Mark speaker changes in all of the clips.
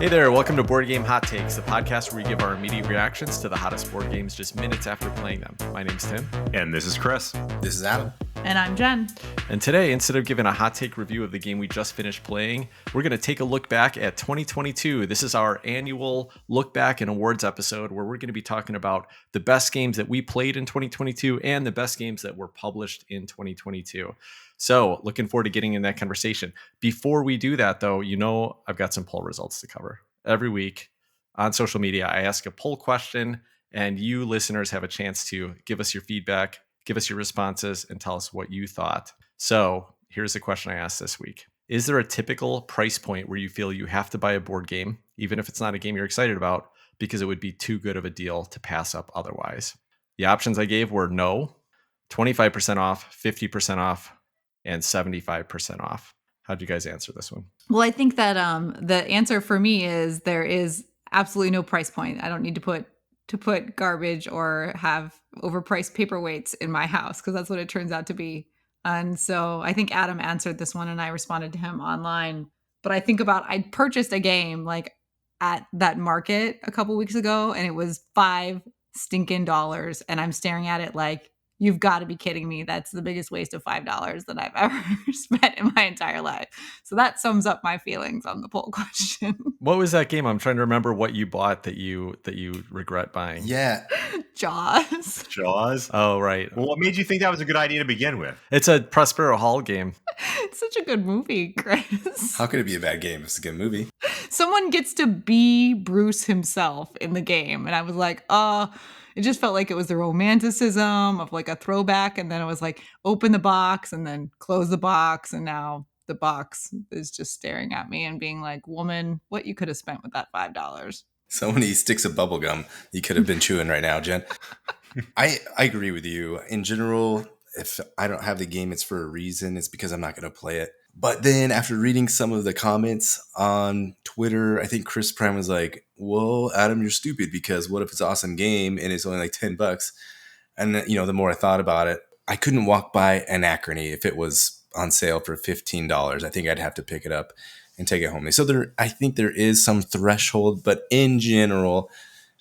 Speaker 1: Hey there, welcome to Board Game Hot Takes, the podcast where we give our immediate reactions to the hottest board games just minutes after playing them. My name's Tim.
Speaker 2: And this is Chris.
Speaker 3: This is Adam.
Speaker 4: And I'm Jen.
Speaker 1: And today, instead of giving a hot take review of the game we just finished playing, we're going to take a look back at 2022. This is our annual look back and awards episode where we're going to be talking about the best games that we played in 2022 and the best games that were published in 2022. So looking forward to getting in that conversation. Before we do that, though, you know, I've got some poll results to cover. Every week on social media, I ask a poll question and you listeners have a chance to give us your feedback, give us your responses, and tell us what you thought. So here's the question I asked this week. Is there a typical price point where you feel you have to buy a board game, even if it's not a game you're excited about, because it would be too good of a deal to pass up otherwise? The options I gave were no, 25% off, 50% off, and 75% off. How'd you guys answer this one?
Speaker 4: Well, I think that the answer for me is there is absolutely no price point. I don't need to put garbage or have overpriced paperweights in my house because that's what it turns out to be. And so I think Adam answered this one and I responded to him online. But I think about I purchased a game like at that market a couple weeks ago and it was $5 stinking and I'm staring at it like, you've got to be kidding me. That's the biggest waste of $5 that I've ever spent in my entire life. So that sums up my feelings on the poll question.
Speaker 1: What was that game? I'm trying to remember what you bought that you regret buying.
Speaker 3: Yeah.
Speaker 4: Jaws.
Speaker 2: Jaws?
Speaker 1: Oh, right.
Speaker 2: Well, what made you think that was a good idea to begin with?
Speaker 1: It's a Prospero Hall game.
Speaker 4: It's such a good movie, Chris.
Speaker 3: How could it be a bad game? It's a good movie.
Speaker 4: Someone gets to be Bruce himself in the game. And I was like, it just felt like it was the romanticism of like a throwback. And then it was like, open the box and then close the box. And now the box is just staring at me and being like, woman, what you could have spent with that $5.
Speaker 3: So many sticks of bubble gum you could have been chewing right now, Jen. I agree with you. In general, if I don't have the game, it's for a reason. It's because I'm not going to play it. But then after reading some of the comments on Twitter, I think Chris Prime was like, well, Adam, you're stupid because what if it's an awesome game and it's only like $10? And then, the more I thought about it, I couldn't walk by Anachrony if it was on sale for $15. I think I'd have to pick it up and take it home. So I think there is some threshold, but in general,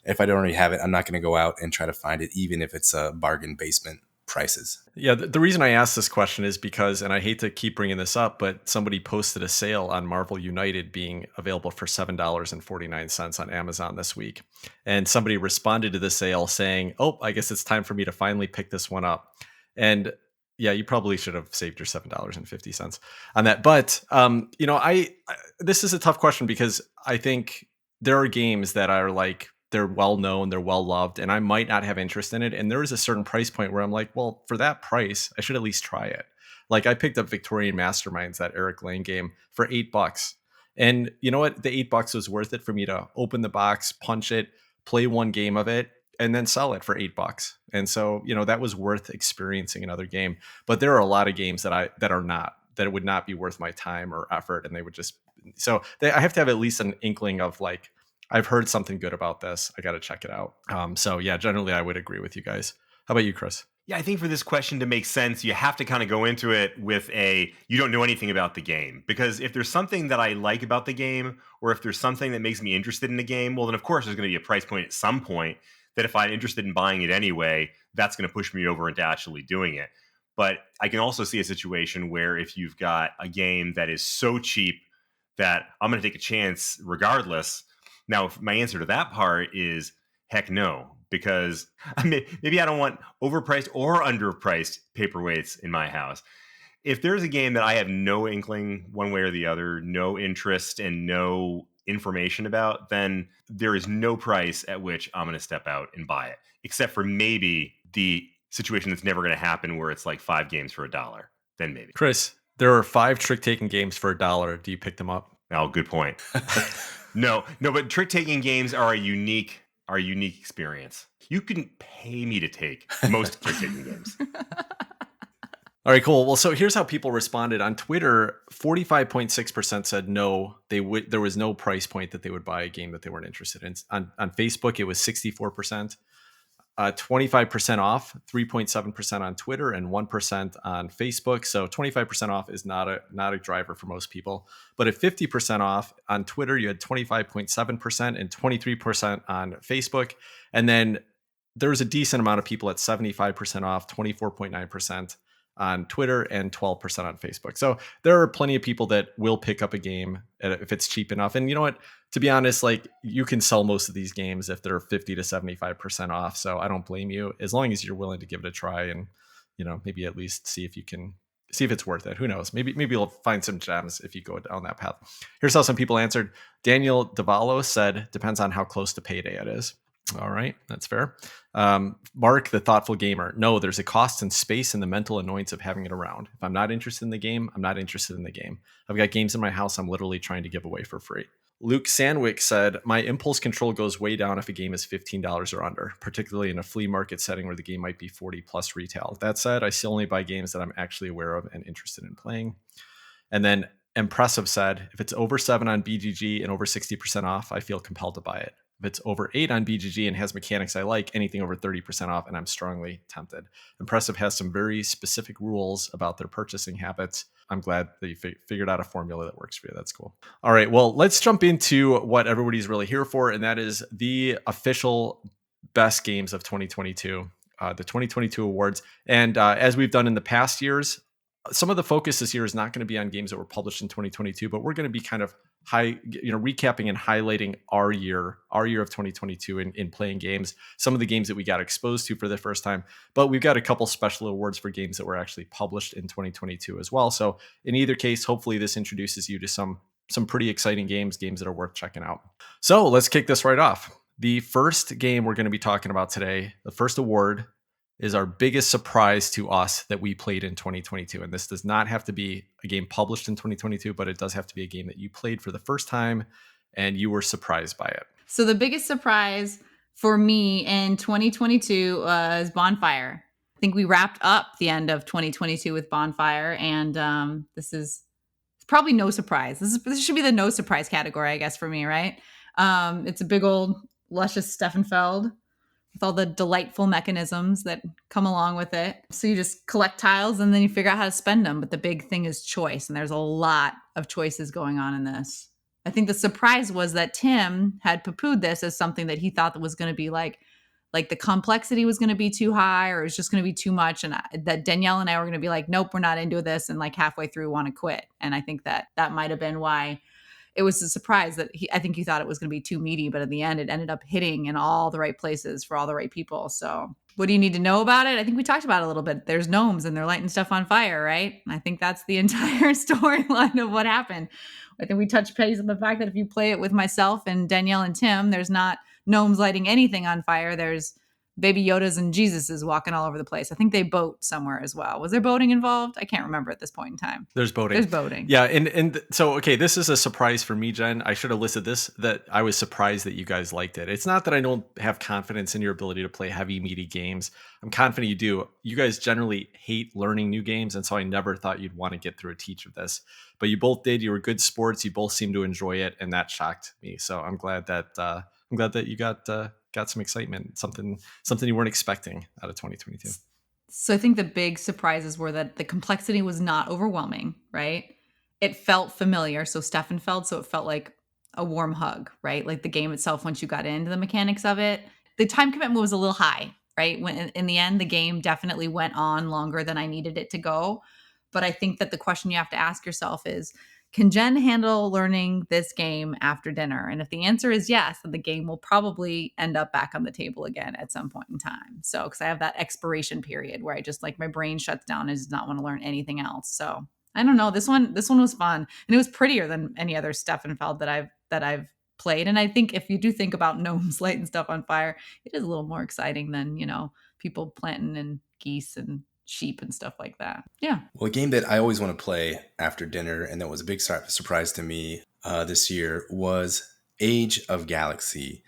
Speaker 3: if I don't already have it, I'm not going to go out and try to find it, even if it's a bargain basement prices.
Speaker 1: Yeah, the reason I asked this question is because, and I hate to keep bringing this up, but somebody posted a sale on Marvel United being available for $7.49 on Amazon this week. And somebody responded to the sale saying, oh, I guess it's time for me to finally pick this one up. And yeah, you probably should have saved your $7.50 on that. But, this is a tough question because I think there are games that are like, they're well known, they're well loved, and I might not have interest in it. And there is a certain price point where I'm like, well, for that price, I should at least try it. Like I picked up Victorian Masterminds, that Eric Lane game, for $8. And you know what? The $8 was worth it for me to open the box, punch it, play one game of it, and then sell it for $8. And so, that was worth experiencing another game. But there are a lot of games that it would not be worth my time or effort. And they would just, I have to have at least an inkling of like, I've heard something good about this. I got to check it out. So yeah, generally I would agree with you guys. How about you, Chris?
Speaker 2: Yeah, I think for this question to make sense, you have to kind of go into it with you don't know anything about the game. Because if there's something that I like about the game, or if there's something that makes me interested in the game, well, then of course there's going to be a price point at some point that if I'm interested in buying it anyway, that's going to push me over into actually doing it. But I can also see a situation where if you've got a game that is so cheap that I'm going to take a chance regardless. Now, if my answer to that part is heck no, because maybe I don't want overpriced or underpriced paperweights in my house. If there's a game that I have no inkling one way or the other, no interest and no information about, then there is no price at which I'm going to step out and buy it, except for maybe the situation that's never going to happen where it's like 5 games for $1. Then maybe.
Speaker 1: Chris, there are 5 trick-taking games for $1. Do you pick them up?
Speaker 2: Oh, good point. No, but trick-taking games are a unique experience. You can pay me to take most trick-taking games.
Speaker 1: All right, cool. Well, so here's how people responded on Twitter. 45.6% said no, there was no price point that they would buy a game that they weren't interested in. On Facebook, it was 64%. 25% off, 3.7% on Twitter, and 1% on Facebook. So 25% off is not a driver for most people. But at 50% off on Twitter, you had 25.7% and 23% on Facebook. And then there was a decent amount of people at 75% off, 24.9% on Twitter, and 12% on Facebook. So there are plenty of people that will pick up a game if it's cheap enough. And you know what? To be honest, like, you can sell most of these games if they're 50 to 75% off. So I don't blame you, as long as you're willing to give it a try and, maybe at least see if it's worth it. Who knows? Maybe you'll find some gems if you go down that path. Here's how some people answered. Daniel Davalo said, depends on how close to payday it is. All right, that's fair. Mark, the thoughtful gamer. No, there's a cost and space and the mental annoyance of having it around. If I'm not interested in the game, I'm not interested in the game. I've got games in my house I'm literally trying to give away for free. Luke Sandwick said, my impulse control goes way down if a game is $15 or under, particularly in a flea market setting where the game might be 40 plus retail. That said, I still only buy games that I'm actually aware of and interested in playing. And then Impressive said, if it's over 7 on BGG and over 60% off, I feel compelled to buy it. If it's over 8 on BGG and has mechanics I like, anything over 30% off, and I'm strongly tempted. Impressive has some very specific rules about their purchasing habits. I'm glad that you figured out a formula that works for you. That's cool. All right, well, let's jump into what everybody's really here for, and that is the official best games of 2022, the 2022 awards. And as we've done in the past years, some of the focus this year is not going to be on games that were published in 2022, but we're going to be kind of recapping and highlighting our year of 2022 in playing games, some of the games that we got exposed to for the first time. But we've got a couple special awards for games that were actually published in 2022 as well. So in either case, hopefully this introduces you to some pretty exciting games that are worth checking out. So let's kick this right off. The first game we're going to be talking about today, the first award, is our biggest surprise to us that we played in 2022. And this does not have to be a game published in 2022, but it does have to be a game that you played for the first time and you were surprised by it.
Speaker 4: So the biggest surprise for me in 2022 was Bonfire. I think we wrapped up the end of 2022 with Bonfire, and this is probably no surprise. This should be the no surprise category, I guess, for me, right? It's a big old luscious Steffenfeld with all the delightful mechanisms that come along with it. So you just collect tiles and then you figure out how to spend them. But the big thing is choice. And there's a lot of choices going on in this. I think the surprise was that Tim had poo-pooed this as something that he thought that was going to be like the complexity was going to be too high, or it was just going to be too much. And that Danielle and I were going to be like, nope, we're not into this. And like halfway through want to quit. And I think that might've been why it was a surprise that I think he thought it was going to be too meaty, but in the end, it ended up hitting in all the right places for all the right people. So what do you need to know about it? I think we talked about it a little bit. There's gnomes and they're lighting stuff on fire, right? And I think that's the entire storyline of what happened. I think we touched base on the fact that if you play it with myself and Danielle and Tim, there's not gnomes lighting anything on fire. There's baby Yodas and Jesuses walking all over the place. I think they boat somewhere as well. Was there boating involved? I can't remember at this point in time.
Speaker 1: There's boating. Yeah. And so, okay, this is a surprise for me, Jen. I should have listed this, that I was surprised that you guys liked it. It's not that I don't have confidence in your ability to play heavy, meaty games. I'm confident you do. You guys generally hate learning new games. And so I never thought you'd want to get through a teach of this, but you both did. You were good sports. You both seemed to enjoy it. And that shocked me. So I'm glad that you got some excitement, something you weren't expecting out of 2022.
Speaker 4: So I think the big surprises were that the complexity was not overwhelming, right? It felt familiar. So Steffenfeld, so it felt like a warm hug, right? Like the game itself, once you got into the mechanics of it, the time commitment was a little high, right? When in the end, the game definitely went on longer than I needed it to go. But I think that the question you have to ask yourself is, can Jen handle learning this game after dinner? And if the answer is yes, then the game will probably end up back on the table again at some point in time. So, because I have that expiration period where I just like my brain shuts down and does not want to learn anything else. So I don't know. This one was fun, and it was prettier than any other Steffenfeld that I've played. And I think if you do think about gnomes lighting stuff on fire, it is a little more exciting than, people planting and geese and sheep and stuff like that. Yeah.
Speaker 3: Well, a game that I always want to play after dinner, and that was a big surprise to me this year, was Age of Galaxy.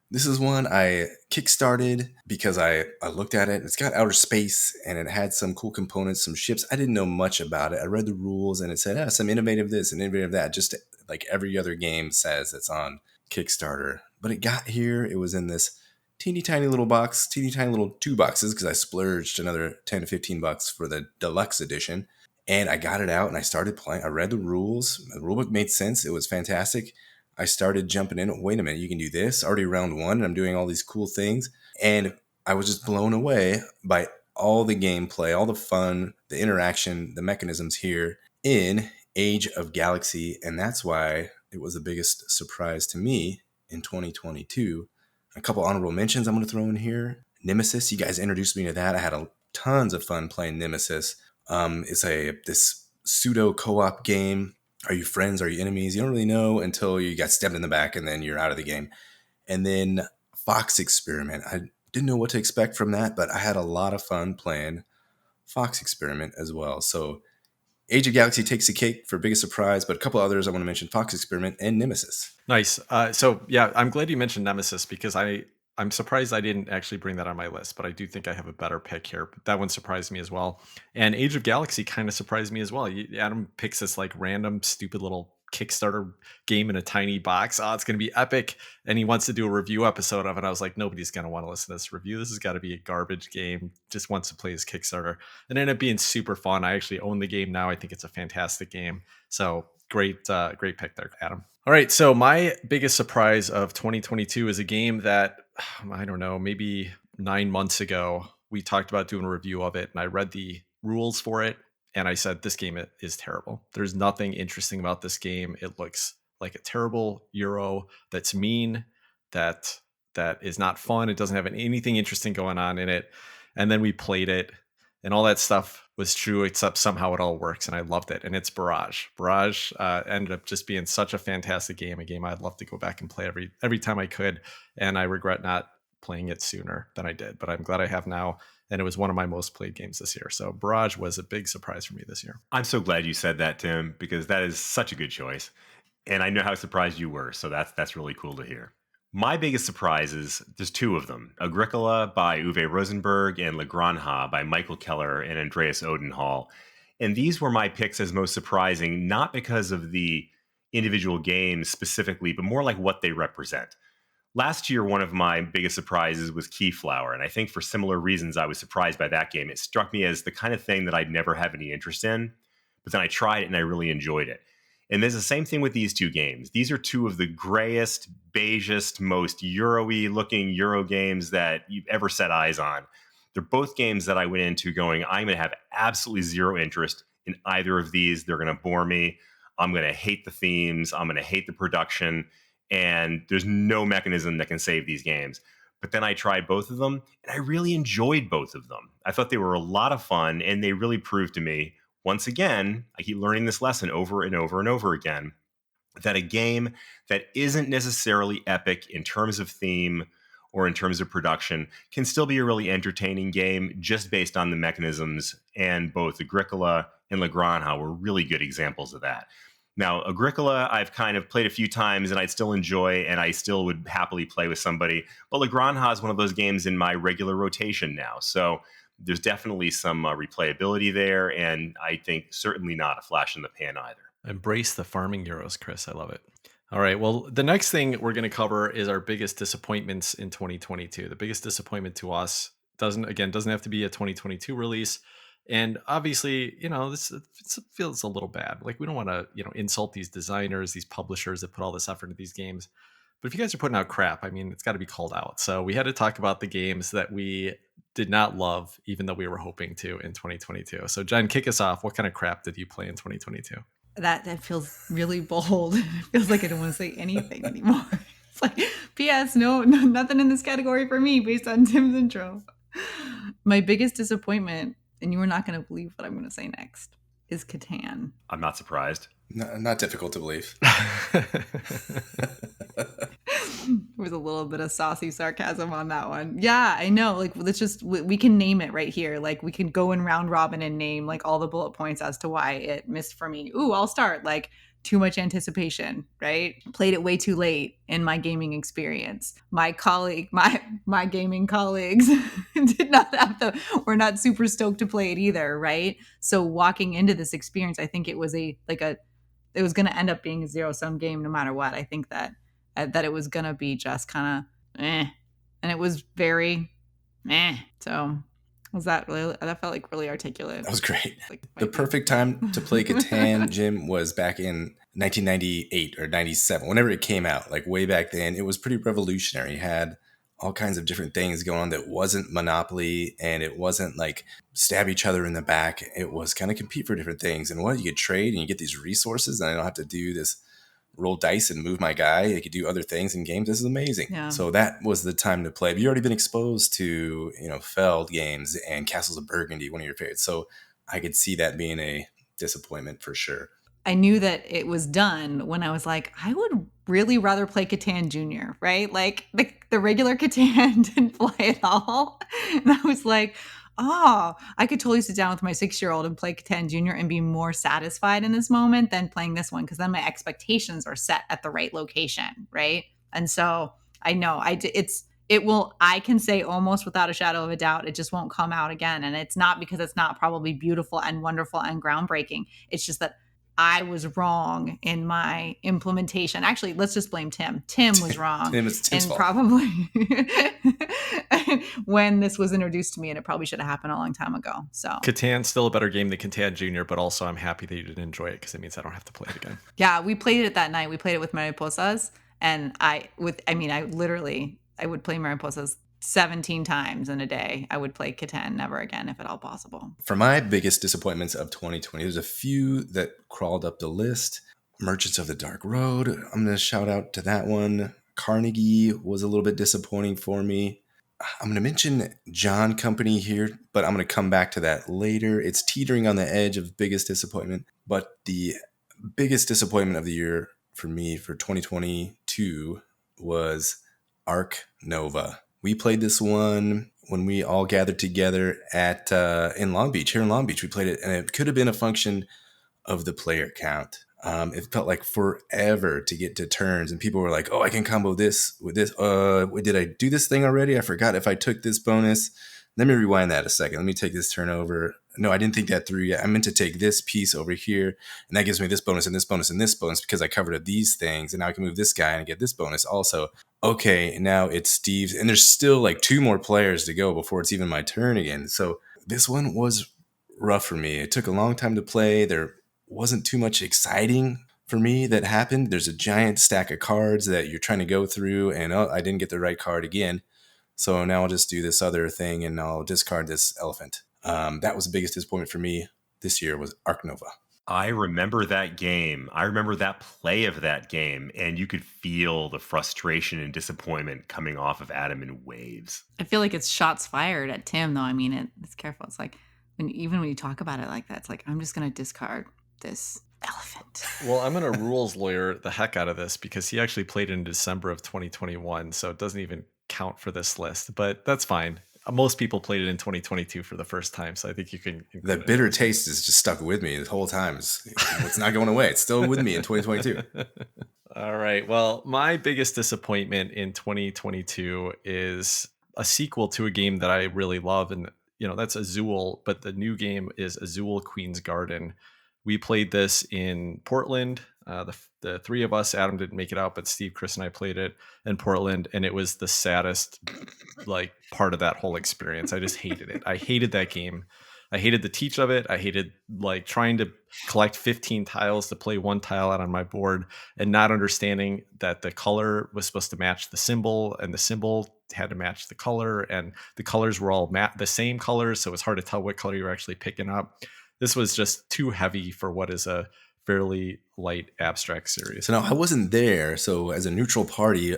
Speaker 3: This is one I kickstarted because I looked at it. It's got outer space and it had some cool components, some ships. I didn't know much about it. I read the rules and it said, some innovative this and innovative that, just like every other game says it's on Kickstarter. But it got here. It was in this teeny tiny little box, teeny tiny little 2 boxes because I splurged another 10 to 15 bucks for the deluxe edition. And I got it out and I started playing. I read the rules. The rulebook made sense. It was fantastic. I started jumping in. Wait a minute, you can do this. Already round 1 and I'm doing all these cool things. And I was just blown away by all the gameplay, all the fun, the interaction, the mechanisms here in Age of Galaxy. And that's why it was the biggest surprise to me in 2022. A couple honorable mentions I'm going to throw in here. Nemesis, you guys introduced me to that. I had tons of fun playing Nemesis. It's this pseudo co-op game. Are you friends? Are you enemies? You don't really know until you got stabbed in the back and then you're out of the game. And then Fox Experiment. I didn't know what to expect from that, but I had a lot of fun playing Fox Experiment as well. So Age of Galaxy takes the cake for biggest surprise, but a couple others I want to mention: Fox Experiment and Nemesis.
Speaker 1: Nice. So yeah, I'm glad you mentioned Nemesis because I'm surprised I didn't actually bring that on my list, but I do think I have a better pick here. But that one surprised me as well. And Age of Galaxy kind of surprised me as well. Adam picks this like random, stupid little Kickstarter game in a tiny box. Oh, it's going to be epic. And he wants to do a review episode of it. I was like, nobody's going to want to listen to this review. This has got to be a garbage game. Just wants to play his Kickstarter. And ended up being super fun. I actually own the game now. I think it's a fantastic game. So great pick there, Adam. All right. So my biggest surprise of 2022 is a game that, I don't know, maybe 9 months ago, we talked about doing a review of it. And I read the rules for it. And I said, this game is terrible. There's nothing interesting about this game. It looks like a terrible Euro that's mean, that is not fun. It doesn't have anything interesting going on in it. And then we played it, and all that stuff was true, except somehow it all works, and I loved it. And it's Barrage. Barrage ended up just being such a fantastic game, a game I'd love to go back and play every time I could. And I regret not playing it sooner than I did, but I'm glad I have now. And it was one of my most played games this year. So Barrage was a big surprise for me this year.
Speaker 2: I'm so glad you said that, Tim, because that is such a good choice. And I know how surprised you were. So that's really cool to hear. My biggest surprises, there's 2 of them. Agricola by Uwe Rosenberg and La Granja by Michael Keller and Andreas Odenhall. And these were my picks as most surprising, not because of the individual games specifically, but more like what they represent. Last year, one of my biggest surprises was Keyflower, and I think for similar reasons, I was surprised by that game. It struck me as the kind of thing that I'd never have any interest in, but then I tried it and I really enjoyed it. And there's the same thing with these 2 games. These are 2 of the grayest, beigest, most Euro-y looking Euro games that you've ever set eyes on. They're both games that I went into going, I'm going to have absolutely zero interest in either of these. They're going to bore me. I'm going to hate the themes. I'm going to hate the production. And there's no mechanism that can save these games. But then I tried both of them, and I really enjoyed both of them. I thought they were a lot of fun, and they really proved to me, once again, I keep learning this lesson over and over and over again, that a game that isn't necessarily epic in terms of theme or in terms of production can still be a really entertaining game just based on the mechanisms. And both Agricola and La Granja were really good examples of that. Now, Agricola, I've kind of played a few times and I'd still enjoy, and I still would happily play with somebody. But La Granja is one of those games in my regular rotation now. So there's definitely some replayability there, and I think certainly not a flash in the pan either.
Speaker 1: Embrace the farming Euros, Chris. I love it. All right. Well, the next thing we're going to cover is our biggest disappointments in 2022. The biggest disappointment to us doesn't have to be a 2022 release. And obviously, this feels a little bad. Like, we don't want to, insult these designers, these publishers that put all this effort into these games. But if you guys are putting out crap, I mean, it's got to be called out. So we had to talk about the games that we did not love, even though we were hoping to in 2022. So Jen, kick us off. What kind of crap did you play in 2022?
Speaker 4: That feels really bold. It feels like I don't want to say anything anymore. It's like, P.S. No, nothing in this category for me based on Tim's intro. My biggest disappointment, and you are not going to believe what I'm going to say next, is Catan.
Speaker 2: I'm not surprised.
Speaker 3: Not difficult to believe.
Speaker 4: There was a little bit of saucy sarcasm on that one. Yeah, I know. Like, let's just, we can name it right here. Like, we can go in round robin and name like all the bullet points as to why it missed for me. Ooh, I'll start. Like, too much anticipation, right? Played it way too late in my gaming experience. My gaming colleagues were not super stoked to play it either, right? So walking into this experience, I think it was it was going to end up being a zero-sum game no matter what. I think that it was going to be just kind of and it was very meh. So was that really? That felt like really articulate.
Speaker 3: That was great.
Speaker 4: Like
Speaker 3: The perfect time to play Catan, Jim, was back in 1998 or 97, whenever it came out, like way back then. It was pretty revolutionary. It had all kinds of different things going on that wasn't Monopoly, and it wasn't like stab each other in the back. It was kind of compete for different things. And what, you could trade and you get these resources, and I don't have to do this roll dice and move my guy. I could do other things in games. This is amazing.
Speaker 4: Yeah.
Speaker 3: So that was the time to play. But you've already been exposed to, Feld games and Castles of Burgundy, one of your favorites. So I could see that being a disappointment for sure.
Speaker 4: I knew that it was done when I was like, I would really rather play Catan Junior, right? Like the regular Catan didn't fly at all. And I was like, oh, I could totally sit down with my 6-year-old and play Catan Junior and be more satisfied in this moment than playing this one, because then my expectations are set at the right location, right? And so I know I can say almost without a shadow of a doubt, it just won't come out again. And it's not because it's not probably beautiful and wonderful and groundbreaking. It's just that I was wrong in my implementation. Actually, let's just blame Tim. Tim was wrong.
Speaker 3: Tim's fault.
Speaker 4: Probably when this was introduced to me, and it probably should have happened a long time ago. So
Speaker 1: Catan's still a better game than Catan Junior, but also I'm happy that you didn't enjoy it because it means I don't have to play it again.
Speaker 4: Yeah, we played it that night. We played it with Mariposas, and I would play Mariposas 17 times in a day. I would play Catan never again if at all possible.
Speaker 3: For my biggest disappointments of 2020, there's a few that crawled up the list. Merchants of the Dark Road, I'm going to shout out to that one. Carnegie was a little bit disappointing for me. I'm going to mention John Company here, but I'm going to come back to that later. It's teetering on the edge of biggest disappointment, but the biggest disappointment of the year for me for 2022 was Ark Nova. We played this one when we all gathered together in Long Beach. Here in Long Beach, we played it, and it could have been a function of the player count. It felt like forever to get to turns, and people were like, "Oh, I can combo this with this. Did I do this thing already? I forgot if I took this bonus. Let me rewind that a second. Let me take this turn over. No, I didn't think that through yet. I meant to take this piece over here, and that gives me this bonus and this bonus and this bonus because I covered these things, and now I can move this guy and get this bonus also. Okay, now it's Steve's, and there's still like 2 more players to go before it's even my turn again. So this one was rough for me. It took a long time to play. There wasn't too much exciting for me that happened. There's a giant stack of cards that you're trying to go through, and I didn't get the right card again. So now I'll just do this other thing, and I'll discard this elephant. That was the biggest disappointment for me this year was Ark Nova.
Speaker 2: I remember that game. I remember that play of that game, and you could feel the frustration and disappointment coming off of Adam in waves.
Speaker 4: I feel like it's shots fired at Tim, though. I mean, it's careful. It's like even when you talk about it like that, it's like, I'm just going to discard this elephant.
Speaker 1: Well, I'm going to rules lawyer the heck out of this because he actually played in December of 2021, so it doesn't even count for this list, but that's fine. Most people played it in 2022 for the first time, so I think you can.
Speaker 3: That bitter taste is just stuck with me the whole time. It's not going away. It's still with me in 2022.
Speaker 1: All right. Well, my biggest disappointment in 2022 is a sequel to a game that I really love, and that's Azul. But the new game is Azul Queen's Garden. We played this in Portland. The 3 of us, Adam didn't make it out, but Steve, Chris, and I played it in Portland, and it was the saddest part of that whole experience. I just hated it. I hated that game. I hated the teach of it. I hated trying to collect 15 tiles to play 1 tile out on my board and not understanding that the color was supposed to match the symbol, and the symbol had to match the color, and the colors were all the same colors, so it was hard to tell what color you were actually picking up. This was just too heavy for what is a fairly light abstract series.
Speaker 3: So now I wasn't there. So as a neutral party,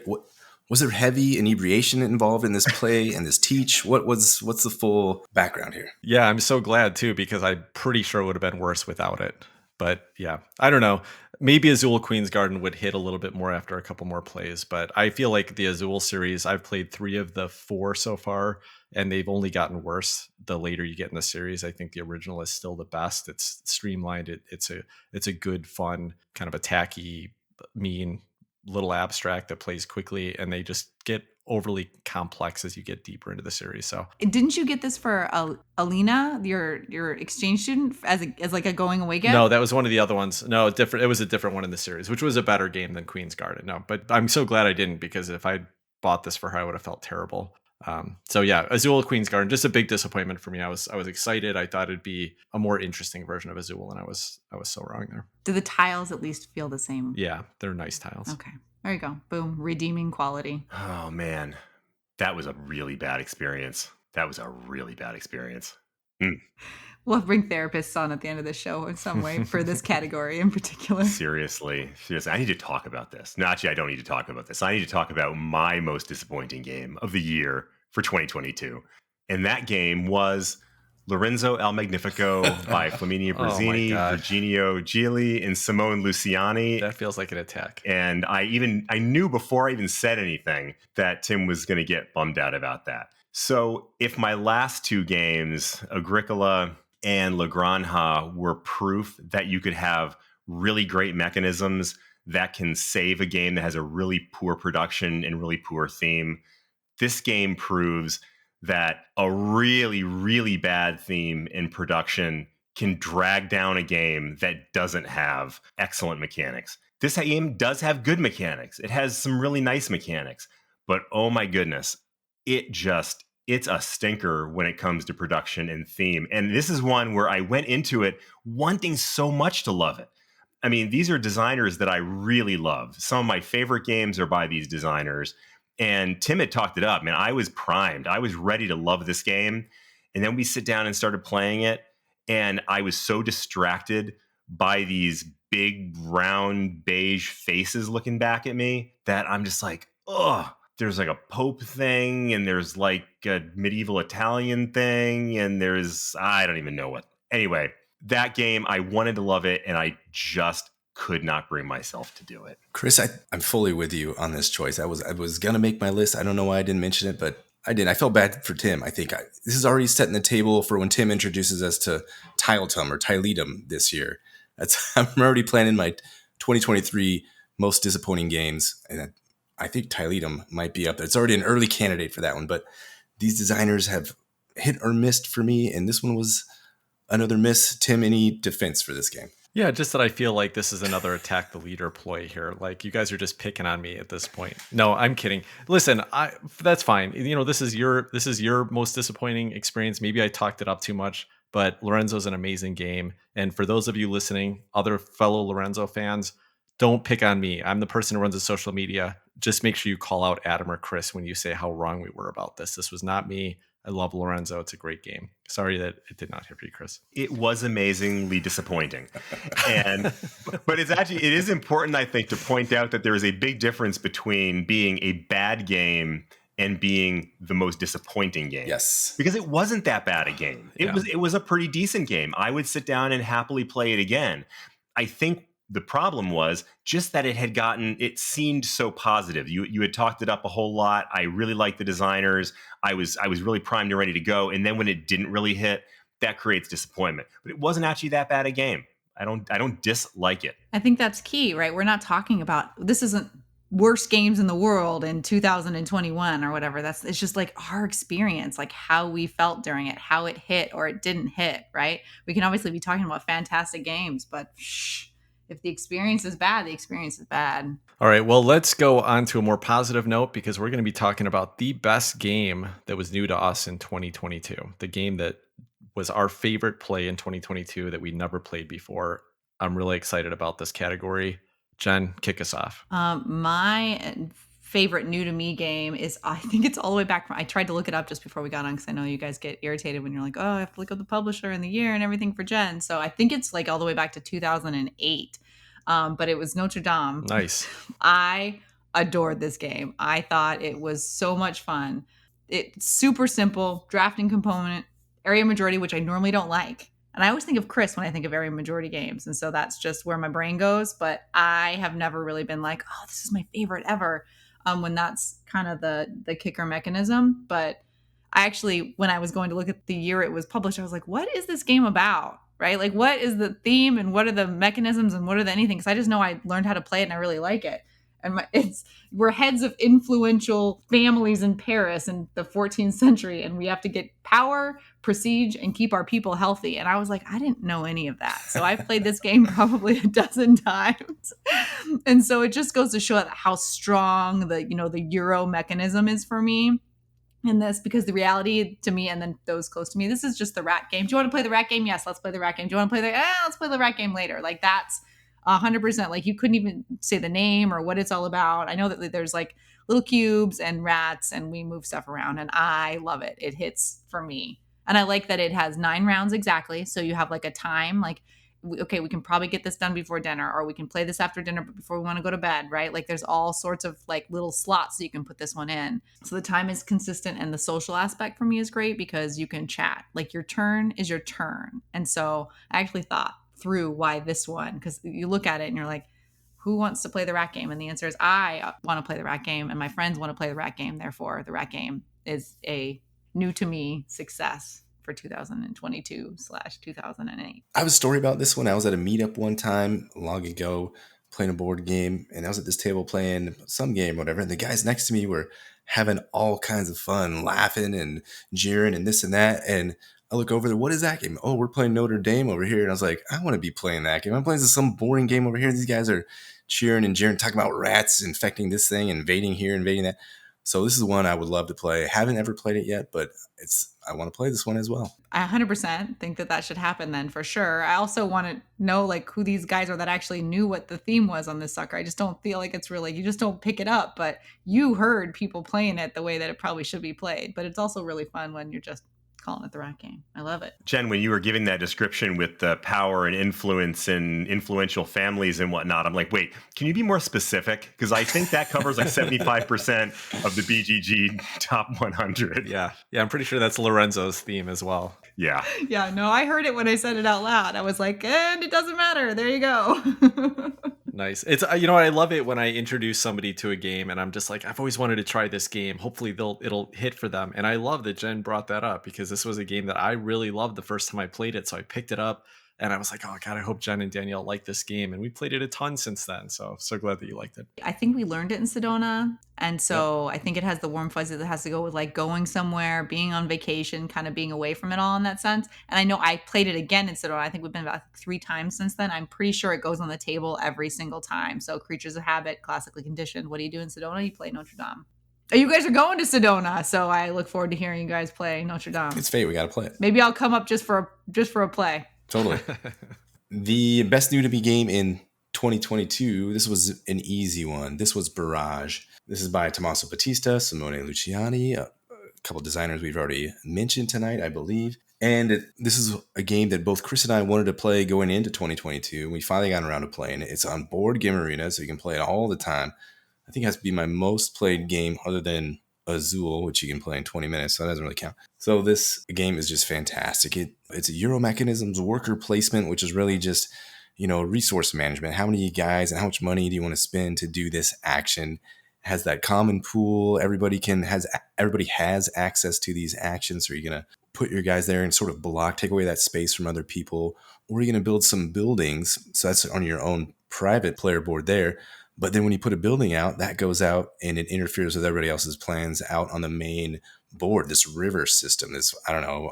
Speaker 3: was there heavy inebriation involved in this play and this teach? What's the full background here?
Speaker 1: Yeah, I'm so glad too, because I'm pretty sure it would have been worse without it. But yeah, I don't know. Maybe Azul Queen's Garden would hit a little bit more after a couple more plays. But I feel like the Azul series, I've played 3 of the 4 so far, and they've only gotten worse the later you get in the series. I think the original is still the best. It's streamlined. It's a good, fun, kind of attacky, mean, little abstract that plays quickly, and they just get overly complex as you get deeper into the series. So
Speaker 4: didn't you get this for Alina, your exchange student, as like a going away gift?
Speaker 1: No, that was one of the other ones. No, different. It was a different one in the series, which was a better game than Queen's Garden. No, but I'm so glad I didn't, because if I'd bought this for her, I would have felt terrible. So yeah, Azul Queen's Garden, just a big disappointment for me. I was excited. I thought it'd be a more interesting version of Azul, and I was so wrong there.
Speaker 4: Do the tiles at least feel the same?
Speaker 1: Yeah, they're nice tiles.
Speaker 4: Okay, there you go. Boom, redeeming quality.
Speaker 2: Oh man, that was a really bad experience.
Speaker 4: We'll bring therapists on at the end of the show in some way for this category in particular.
Speaker 2: Seriously, I need to talk about this. No, actually, I don't need to talk about this. I need to talk about my most disappointing game of the year for 2022. And that game was Lorenzo El Magnifico by Flaminia Brazzini, Virginio Gili, and Simone Luciani.
Speaker 1: That feels like an attack.
Speaker 2: And I knew before I even said anything that Tim was going to get bummed out about that. So if my last two games, Agricola and La Granja, were proof that you could have really great mechanisms that can save a game that has a really poor production and really poor theme, this game proves that a really, really bad theme and production can drag down a game that doesn't have excellent mechanics. This game does have good mechanics. It has some really nice mechanics, but oh my goodness, it's a stinker when it comes to production and theme. And this is one where I went into it wanting so much to love it. I mean, these are designers that I really love. Some of my favorite games are by these designers. And Tim had talked it up, man. I was primed. I was ready to love this game. And then we sit down and started playing it. And I was so distracted by these big, round, beige faces looking back at me that I'm just like, ugh. There's like a Pope thing, and there's like a medieval Italian thing, and I don't even know what. Anyway, that game, I wanted to love it, and I just could not bring myself to do it.
Speaker 3: Chris, I'm fully with you on this choice. I was going to make my list. I don't know why I didn't mention it, but I didn't. I felt bad for Tim. I think this is already setting the table for when Tim introduces us to Tiletum or Tiletum this year. I'm already planning my 2023 most disappointing games, and I think Tiletum might be up there. It's already an early candidate for that one, but these designers have hit or missed for me, and this one was another miss. Tim, any defense for this game?
Speaker 1: Yeah, just that I feel like this is another attack the leader ploy here. Like, you guys are just picking on me at this point. No, I'm kidding. Listen, that's fine. You know, this is your most disappointing experience. Maybe I talked it up too much, but Lorenzo's an amazing game. And for those of you listening, other fellow Lorenzo fans, don't pick on me. I'm the person who runs the social media. Just make sure you call out Adam or Chris when you say how wrong we were about this. This was not me. I love Lorenzo. It's a great game. Sorry that it did not hit for you, Chris.
Speaker 2: It was amazingly disappointing. But it is important, I think, to point out that there is a big difference between being a bad game and being the most disappointing game.
Speaker 3: Yes.
Speaker 2: Because it wasn't that bad a game. It was a pretty decent game. I would sit down and happily play it again. I think the problem was just that it seemed so positive. You had talked it up a whole lot. I really liked the designers. I was really primed and ready to go. And then when it didn't really hit, that creates disappointment. But it wasn't actually that bad a game. I don't dislike it.
Speaker 4: I think that's key, right? We're not talking about, this isn't worst games in the world in 2021 or whatever. It's just like our experience, like how we felt during it, how it hit or it didn't hit, right? We can obviously be talking about fantastic games, but if the experience is bad, the experience is bad.
Speaker 1: All right, well, let's go on to a more positive note because we're going to be talking about the best game that was new to us in 2022. The game that was our favorite play in 2022 that we never played before. I'm really excited about this category. Jen, kick us off.
Speaker 4: My favorite new to me game is, I think it's all the way back from, I tried to look it up just before we got on because I know you guys get irritated when you're like, oh, I have to look up the publisher and the year and everything for Jen. So I think it's like all the way back to 2008. But it was Notre Dame.
Speaker 1: Nice.
Speaker 4: I adored this game. I thought it was so much fun. It's super simple, drafting component, area majority, which I normally don't like. And I always think of Chris when I think of area majority games. And so that's just where my brain goes. But I have never really been like, oh, this is my favorite ever, when that's kind of the kicker mechanism. But I actually, when I was going to look at the year it was published, I was like, what is this game about? Right? Like, what is the theme and what are the mechanisms and what are the anything? Because I just know I learned how to play it and I really like it. And we're heads of influential families in Paris in the 14th century, and we have to get power, prestige, and keep our people healthy. And I was like, I didn't know any of that. So I've played this game probably a dozen times. And so it just goes to show how strong the Euro mechanism is for me in this, because the reality to me, and then those close to me, this is just the rat game. Do you want to play the rat game? Yes, let's play the rat game. Do you want to play let's play the rat game later. Like, that's 100%. Like, you couldn't even say the name or what it's all about. I know that there's like little cubes and rats and we move stuff around, and I love it. It hits for me. And I like that it has 9 rounds exactly. So you have like a time, like, okay, we can probably get this done before dinner, or we can play this after dinner, but before we want to go to bed, right? Like, there's all sorts of like little slots that you can put this one in. So the time is consistent, and the social aspect for me is great because you can chat. Like, your turn is your turn. And so I actually thought through why this one, because you look at it and you're like, who wants to play the rat game? And the answer is, I want to play the rat game, and my friends want to play the rat game. Therefore, the rat game is a new to me success for 2022/2008.
Speaker 3: I have a story about this one. I was at a meetup one time long ago playing a board game, and I was at this table playing some game, whatever, and the guys next to me were having all kinds of fun, laughing and jeering and this and that, and I look over there, what is that game? Oh, we're playing Notre Dame over here. And I was like, I want to be playing that game. I'm playing some boring game over here. These guys are cheering and jeering, talking about rats infecting this thing, invading here, invading that. So this is one I would love to play. Haven't ever played it yet, but I want to play this one as well.
Speaker 4: I 100% think that should happen then, for sure. I also want to know like who these guys are that actually knew what the theme was on this sucker. I just don't feel like it's really, you just don't pick it up, but you heard people playing it the way that it probably should be played. But it's also really fun when you're just calling it the rat game. I love it.
Speaker 2: Jen, when you were giving that description with the power and influence and influential families and whatnot, I'm like, wait, can you be more specific? Because I think that covers like 75% of the BGG top 100.
Speaker 1: Yeah, I'm pretty sure that's Lorenzo's theme as well.
Speaker 2: Yeah.
Speaker 4: Yeah, no, I heard it when I said it out loud. I was like, and it doesn't matter. There you go.
Speaker 1: Nice. It's I love it when I introduce somebody to a game and I'm just like, I've always wanted to try this game. Hopefully it'll hit for them. And I love that Jen brought that up because this was a game that I really loved the first time I played it. So I picked it up and I was like, oh God, I hope Jen and Danielle like this game. And we played it a ton since then. So glad that you liked it.
Speaker 4: I think we learned it in Sedona. And so I think it has the warm fuzzy that has to go with like going somewhere, being on vacation, kind of being away from it all in that sense. And I know I played it again in Sedona. I think we've been about 3 times since then. I'm pretty sure it goes on the table every single time. So Creatures of Habit, classically conditioned. What do you do in Sedona? You play Notre Dame. Oh, you guys are going to Sedona, so I look forward to hearing you guys play Notre Dame.
Speaker 3: It's fate. We got to play it.
Speaker 4: Maybe I'll come up just for a play.
Speaker 3: Totally. The best new to me game in 2022, this was an easy one. This was Barrage. This is by Tommaso Battista, Simone Luciani, a couple of designers we've already mentioned tonight, I believe. And this is a game that both Chris and I wanted to play going into 2022. We finally got around to playing it. It's on Board Game Arena, so you can play it all the time. I think it has to be my most played game other than Azul, which you can play in 20 minutes, so that doesn't really count. So this game is just fantastic. It's a Euro mechanisms, worker placement, which is really just, resource management. How many guys and how much money do you want to spend to do this action? It has that common pool. Everybody has access to these actions. So you're going to put your guys there and sort of take away that space from other people, or you're going to build some buildings. So that's on your own private player board there. But then when you put a building out, that goes out and it interferes with everybody else's plans out on the main board, this river system, this,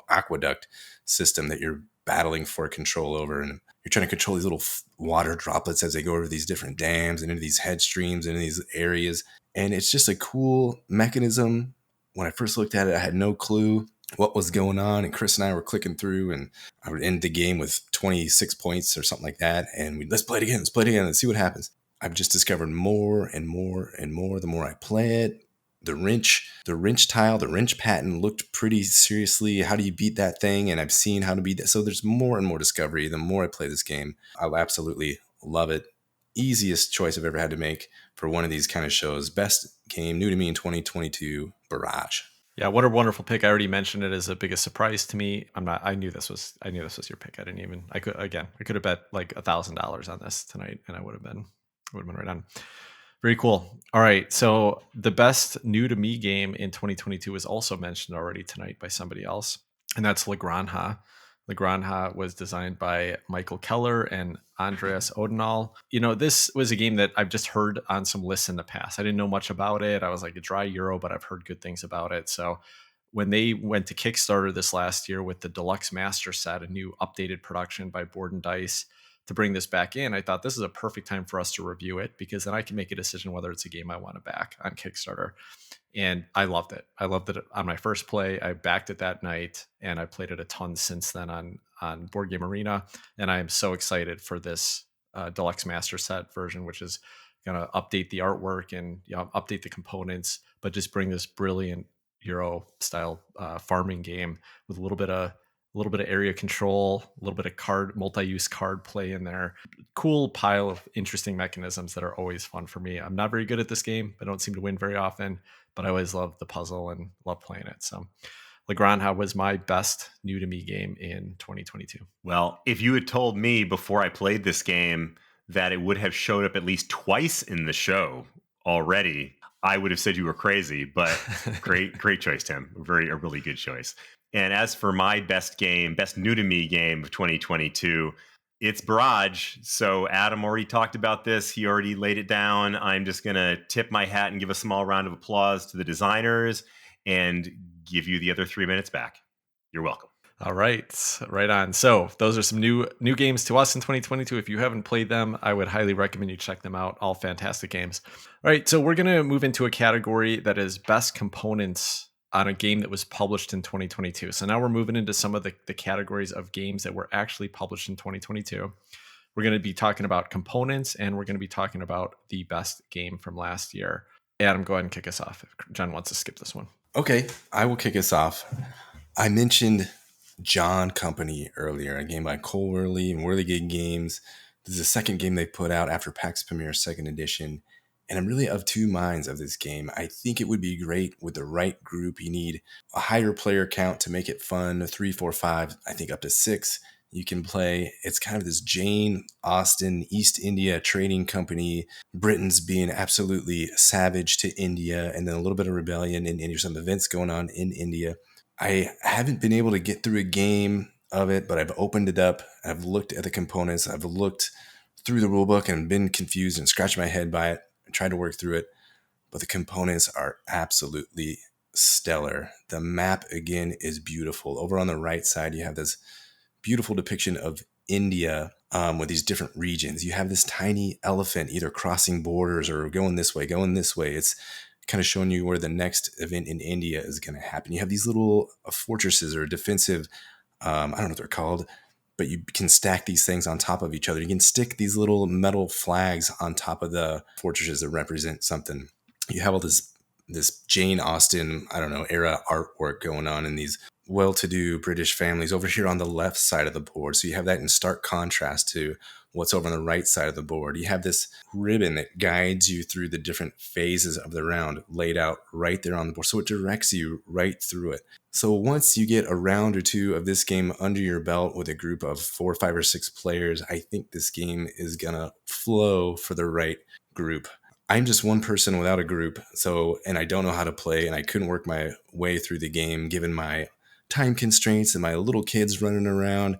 Speaker 3: aqueduct system that you're battling for control over. And you're trying to control these little water droplets as they go over these different dams and into these head streams and into these areas. And it's just a cool mechanism. When I first looked at it, I had no clue what was going on. And Chris and I were clicking through, and I would end the game with 26 points or something like that. And let's play it again. Let's see what happens. I've just discovered more and more and more the more I play it. The wrench tile, the wrench pattern looked pretty seriously. How do you beat that thing? And I've seen how to beat that. So there's more and more discovery the more I play this game. I'll absolutely love it. Easiest choice I've ever had to make for one of these kind of shows. Best game new to me in 2022, Barrage.
Speaker 1: Yeah, what a wonderful pick. I already mentioned it as the biggest surprise to me. I knew this was your pick. I could have bet like $1,000 on this tonight and I would have been right on. Very cool. All right. So the best new to me game in 2022 was also mentioned already tonight by somebody else. And that's La Granja. La Granja was designed by Michael Keller and Andreas Odenal. This was a game that I've just heard on some lists in the past. I didn't know much about it. I was like a dry Euro, but I've heard good things about it. So when they went to Kickstarter this last year with the Deluxe Master Set, a new updated production by Board and Dice to bring this back in, I thought this is a perfect time for us to review it, because then I can make a decision whether it's a game I want to back on Kickstarter. And I loved it. I loved it on my first play. I backed it that night, and I played it a ton since then on Board Game Arena. And I am so excited for this Deluxe Master Set version, which is going to update the artwork and update the components, but just bring this brilliant Euro style farming game with a little bit of area control, a little bit of multi-use card play in there. Cool pile of interesting mechanisms that are always fun for me. I'm not very good at this game. I don't seem to win very often, but I always love the puzzle and love playing it. So La Granja was my best new to me game in 2022.
Speaker 2: Well, if you had told me before I played this game that it would have showed up at least twice in the show already, I would have said you were crazy, but great choice, Tim. A really good choice. And as for my best new to me game of 2022, it's Barrage. So Adam already talked about this. He already laid it down. I'm just going to tip my hat and give a small round of applause to the designers and give you the other 3 minutes back. You're welcome.
Speaker 1: All right. Right on. So those are some new games to us in 2022. If you haven't played them, I would highly recommend you check them out. All fantastic games. All right. So we're going to move into a category that is best components on a game that was published in 2022. So now we're moving into some of the categories of games that were actually published in 2022. We're going to be talking about components, and we're going to be talking about the best game from last year. Adam, go ahead and kick us off if Jen wants to skip this one.
Speaker 3: Okay, I will kick us off. I mentioned John Company earlier, a game by Cole Wehrle and Whirligig Games. This is the second game they put out after PAX Premier 2nd edition. And I'm really of two minds of this game. I think it would be great with the right group. You need a higher player count to make it fun. 3, 4, 5, I think up to 6 you can play. It's kind of this Jane Austen East India trading company. Britain's being absolutely savage to India, and then a little bit of rebellion and there's some events going on in India. I haven't been able to get through a game of it, but I've opened it up. I've looked at the components. I've looked through the rulebook and been confused and scratched my head by it. Tried to work through it, but the components are absolutely stellar. The map, again, is beautiful. Over on the right side, you have this beautiful depiction of India with these different regions. You have this tiny elephant either crossing borders or going this way. It's kind of showing you where the next event in India is going to happen. You have these little fortresses or defensive, I don't know what they're called, but you can stack these things on top of each other. You can stick these little metal flags on top of the fortresses that represent something. You have all this Jane Austen, era artwork going on in these well-to-do British families over here on the left side of the board. So you have that in stark contrast to what's over on the right side of the board. You have this ribbon that guides you through the different phases of the round laid out right there on the board. So it directs you right through it. So once you get a round or two of this game under your belt with a group of 4, 5, or 6 players, I think this game is going to flow for the right group. I'm just one person without a group, and I don't know how to play, and I couldn't work my way through the game given my time constraints and my little kids running around,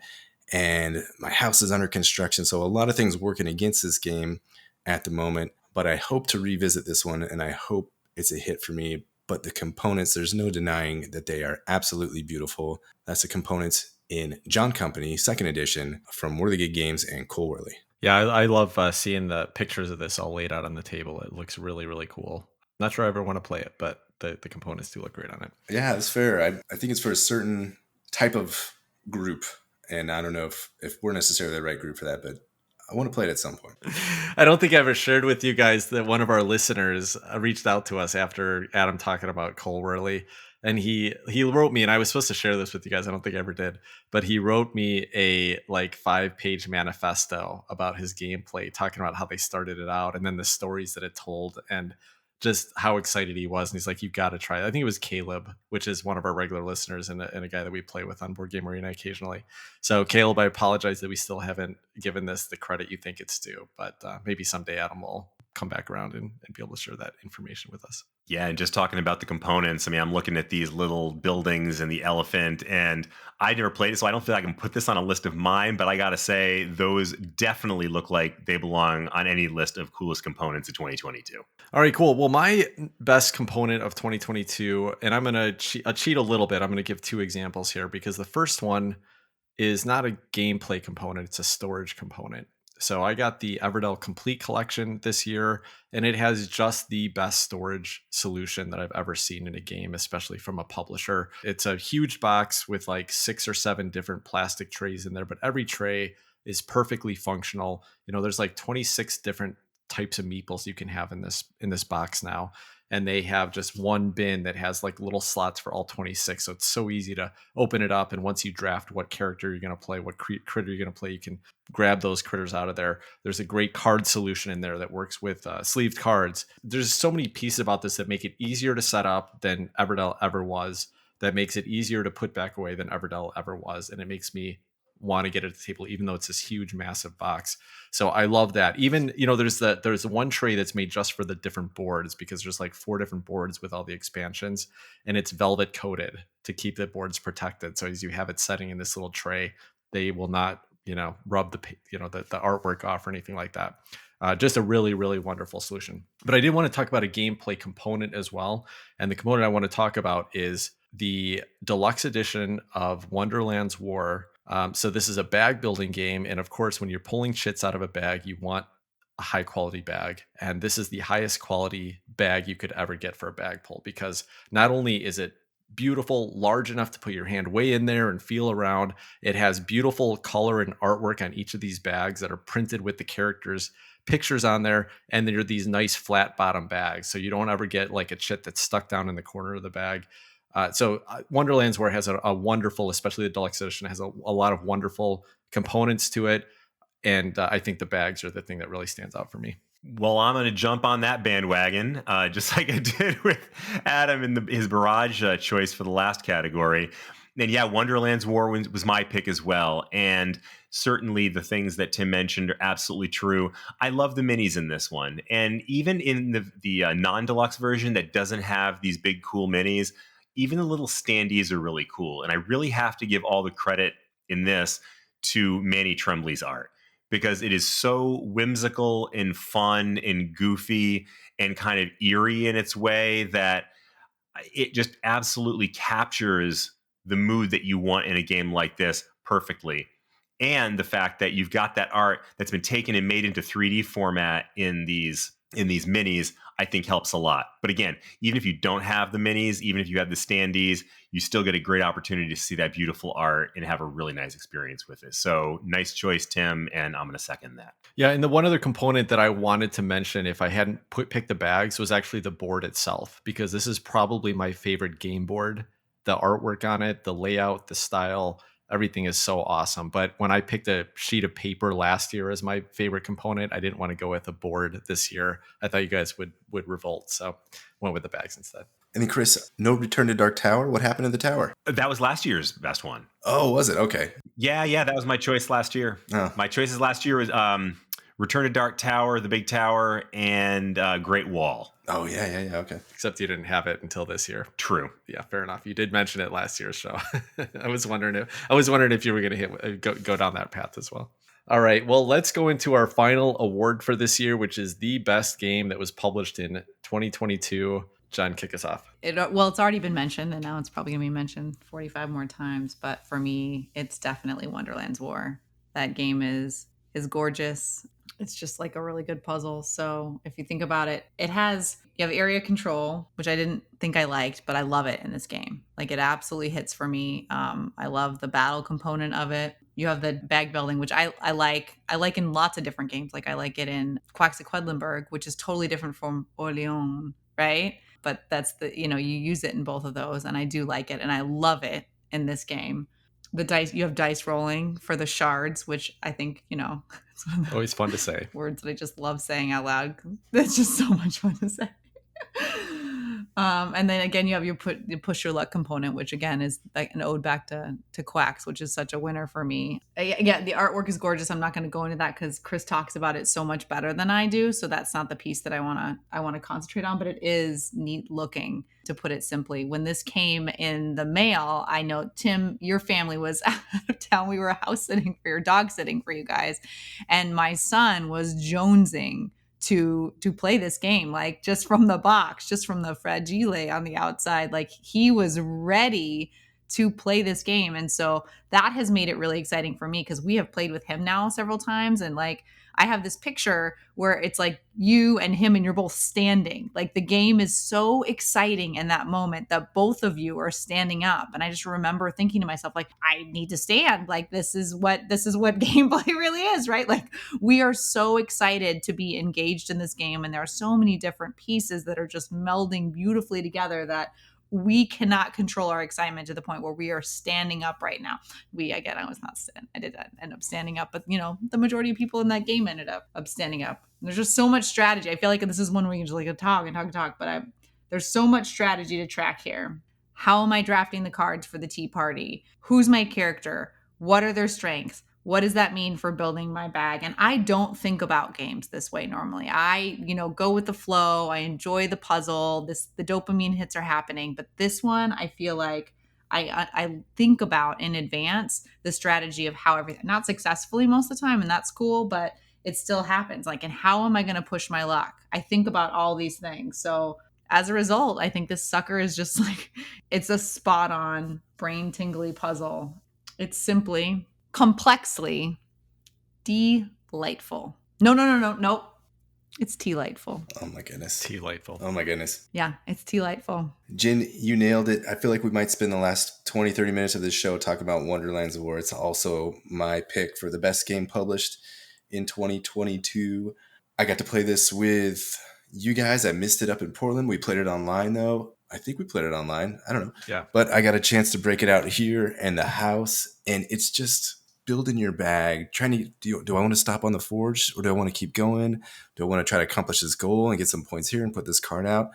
Speaker 3: and my house is under construction. So a lot of things working against this game at the moment, but I hope to revisit this one, and I hope it's a hit for me. But the components, there's no denying that they are absolutely beautiful. That's the components in John Company, 2nd edition from Whirligig Games and Cole Wehrle.
Speaker 1: Yeah, I love seeing the pictures of this all laid out on the table. It looks really, really cool. Not sure I ever want to play it, but the components do look great on it.
Speaker 3: Yeah, that's fair. I think it's for a certain type of group, and I don't know if we're necessarily the right group for that, but I want to play it at some point.
Speaker 1: I don't think I ever shared with you guys that one of our listeners reached out to us after Adam talking about Cole Wehrle, and he wrote me, and I was supposed to share this with you guys. I don't think I ever did, but he wrote me a 5-page manifesto about his gameplay, talking about how they started it out and then the stories that it told and just how excited he was. And he's like, "You've got to try it." I think it was Caleb, which is one of our regular listeners and a guy that we play with on Board Game Arena occasionally. So Caleb, I apologize that we still haven't given this the credit you think it's due, but maybe someday Adam will come back around and be able to share that information with us.
Speaker 2: Yeah, and just talking about the components, I mean, I'm looking at these little buildings and the elephant, and I never played it, so I don't feel like I can put this on a list of mine, but I gotta say, those definitely look like they belong on any list of coolest components of 2022.
Speaker 1: All right, cool. Well, my best component of 2022, and I'm going to cheat a little bit. I'm going to give 2 examples here because the first one is not a gameplay component, it's a storage component. So I got the Everdell Complete Collection this year, and it has just the best storage solution that I've ever seen in a game, especially from a publisher. It's a huge box with like 6 or 7 different plastic trays in there, but every tray is perfectly functional. You know, there's like 26 different types of meeples you can have in this box now, and they have just one bin that has like little slots for all 26, so it's so easy to open it up, and once you draft what character you're going to play, what critter you're going to play, you can grab those critters out of there. There's a great card solution in there that works with sleeved cards. There's so many pieces about this that make it easier to set up than Everdell ever was, that makes it easier to put back away than Everdell ever was, and it makes me want to get it at the table, even though it's this huge, massive box. So I love that. Even, you know, there's one tray that's made just for the different boards, because there's like 4 different boards with all the expansions, and it's velvet coated to keep the boards protected. So as you have it setting in this little tray, they will not, you know, rub the artwork off or anything like that. Just a really, really wonderful solution. But I did want to talk about a gameplay component as well. And the component I want to talk about is the deluxe edition of Wonderland's War. So this is a bag building game. And of course, when you're pulling chits out of a bag, you want a high quality bag. And this is the highest quality bag you could ever get for a bag pull, because not only is it beautiful, large enough to put your hand way in there and feel around, it has beautiful color and artwork on each of these bags that are printed with the characters' pictures on there. And then you're these nice flat bottom bags, so you don't ever get like a chit that's stuck down in the corner of the bag. So Wonderland's War has a wonderful, especially the deluxe edition, has a lot of wonderful components to it. And I think the bags are the thing that really stands out for me.
Speaker 2: Well, I'm going to jump on that bandwagon, just like I did with Adam in his Barrage choice for the last category. And yeah, Wonderland's War was my pick as well. And certainly the things that Tim mentioned are absolutely true. I love the minis in this one. And even in the non-deluxe version that doesn't have these big cool minis, even the little standees are really cool. And I really have to give all the credit in this to Manny Tremblay's art, because it is so whimsical and fun and goofy and kind of eerie in its way that it just absolutely captures the mood that you want in a game like this perfectly. And the fact that you've got that art that's been taken and made into 3D format in these minis, I think helps a lot. But again, even if you don't have the minis, even if you have the standees, you still get a great opportunity to see that beautiful art and have a really nice experience with it. So nice choice, Tim, and I'm going to second that.
Speaker 1: Yeah, and the one other component that I wanted to mention, if I hadn't picked the bags, was actually the board itself, because this is probably my favorite game board. The artwork on it, the layout, the style, everything is so awesome. But when I picked a sheet of paper last year as my favorite component, I didn't want to go with a board this year. I thought you guys would revolt, so went with the bags instead.
Speaker 3: And then Chris, no Return to Dark Tower. What happened to the tower?
Speaker 2: That was last year's best one.
Speaker 3: Oh, was it? Okay.
Speaker 2: Yeah, that was my choice last year.
Speaker 3: Oh.
Speaker 2: My choices last year was Return to Dark Tower, the big tower, and Great Wall.
Speaker 3: Oh, yeah. Okay.
Speaker 1: Except you didn't have it until this year.
Speaker 2: True.
Speaker 1: Yeah, fair enough. You did mention it last year's show. I was wondering if you were going to go down that path as well. All right. Well, let's go into our final award for this year, which is the best game that was published in 2022. John, kick us off.
Speaker 4: Well, it's already been mentioned, and now it's probably going to be mentioned 45 more times. But for me, it's definitely Wonderland's War. That game is gorgeous. It's just like a really good puzzle. So if you think about it, you have area control, which I didn't think I liked, but I love it in this game. Like, it absolutely hits for me. I love the battle component of it. You have the bag building, which I like. I like in lots of different games. Like, I like it in Quedlinburg, which is totally different from Orléans, right? But that's you use it in both of those, and I do like it, and I love it in this game. The dice, you have dice rolling for the shards, which I think, it's one of the
Speaker 1: Always fun to say.
Speaker 4: words that I just love saying out loud. It's just so much fun to say. And then again, you have your push your luck component, which again is like an ode back to Quacks, which is such a winner for me. Yeah, the artwork is gorgeous. I'm not going to go into that because Chris talks about it so much better than I do. So that's not the piece that I want to concentrate on. But it is neat looking, to put it simply. When this came in the mail, I know Tim, your family was out of town. We were house sitting for your dog sitting for you guys, and my son was jonesing to play this game, like just from the box, just from the fragile on the outside, like he was ready to play this game. And so that has made it really exciting for me, because we have played with him now several times, and like I have this picture where it's like you and him and you're both standing. Like the game is so exciting in that moment that both of you are standing up. And I just remember thinking to myself, like, I need to stand. Like this is what gameplay really is, right? Like we are so excited to be engaged in this game, and there are so many different pieces that are just melding beautifully together that we cannot control our excitement to the point where we are standing up right now. I was not standing. I did end up standing up, but the majority of people in that game ended up standing up. There's just so much strategy. I feel like this is one where you can just like talk, but there's so much strategy to track here. How am I drafting the cards for the tea party? Who's my character? What are their strengths? What does that mean for building my bag? And I don't think about games this way normally. I, go with the flow. I enjoy the puzzle. The dopamine hits are happening. But this one, I feel like I think about in advance the strategy of how everything, not successfully most of the time, and that's cool, but it still happens. Like, and how am I going to push my luck? I think about all these things. So as a result, I think this sucker is just like, it's a spot on brain tingly puzzle. It's simply complexly delightful. No. It's delightful.
Speaker 3: Oh my goodness.
Speaker 1: Delightful.
Speaker 3: Oh my goodness.
Speaker 4: Yeah, it's delightful.
Speaker 3: Jen, you nailed it. I feel like we might spend the last 20, 30 minutes of this show talking about Wonderland's War. It's also my pick for the best game published in 2022. I got to play this with you guys. I missed it up in Portland. We played it online though. I think we played it online. I don't know.
Speaker 1: Yeah.
Speaker 3: But I got a chance to break it out here in the house, and it's just building your bag, trying to, do I want to stop on the forge, or do I want to keep going? Do I want to try to accomplish this goal and get some points here and put this card out?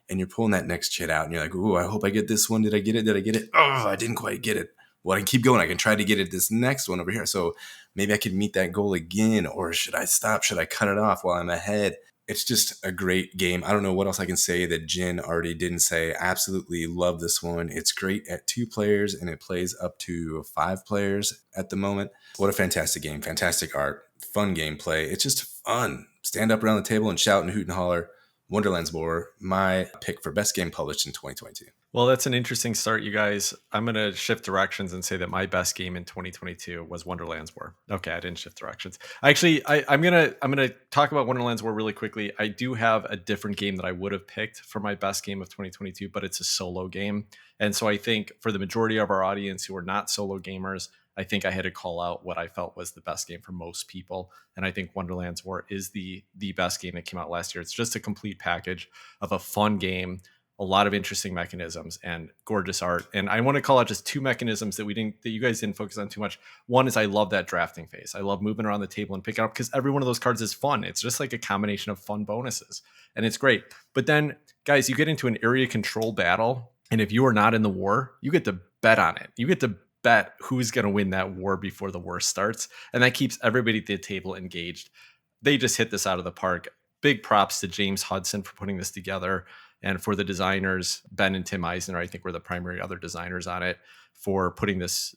Speaker 3: And you're pulling that next chit out, and you're like, ooh, I hope I get this one. Did I get it? Oh, I didn't quite get it. Well, I can keep going. I can try to get it this next one over here. So maybe I can meet that goal again, or should I stop? Should I cut it off while I'm ahead? It's just a great game. I don't know what else I can say that Jen already didn't say. I absolutely love this one. It's great at 2 players, and it plays up to 5 players at the moment. What a fantastic game. Fantastic art. Fun gameplay. It's just fun. Stand up around the table and shout and hoot and holler. Wonderland's War, my pick for best game published in 2022.
Speaker 1: Well, that's an interesting start, you guys. I'm going to shift directions and say that my best game in 2022 was Wonderland's War. Okay, I didn't shift directions. Actually, I'm gonna talk about Wonderland's War really quickly. I do have a different game that I would have picked for my best game of 2022, but it's a solo game. And so I think for the majority of our audience who are not solo gamers, I think I had to call out what I felt was the best game for most people. And I think Wonderland's War is the best game that came out last year. It's just a complete package of a fun game, a lot of interesting mechanisms, and gorgeous art. And I want to call out just 2 mechanisms that you guys didn't focus on too much. One is I love that drafting phase. I love moving around the table and picking up, because every one of those cards is fun. It's just like a combination of fun bonuses, and it's great. But then, guys, you get into an area control battle, and if you are not in the war, you get to bet on it. You get to bet who's going to win that war before the war starts, and that keeps everybody at the table engaged. They just hit this out of the park. Big props to James Hudson for putting this together, and for the designers, Ben and Tim Eisner, I think, were the primary other designers on it, for putting this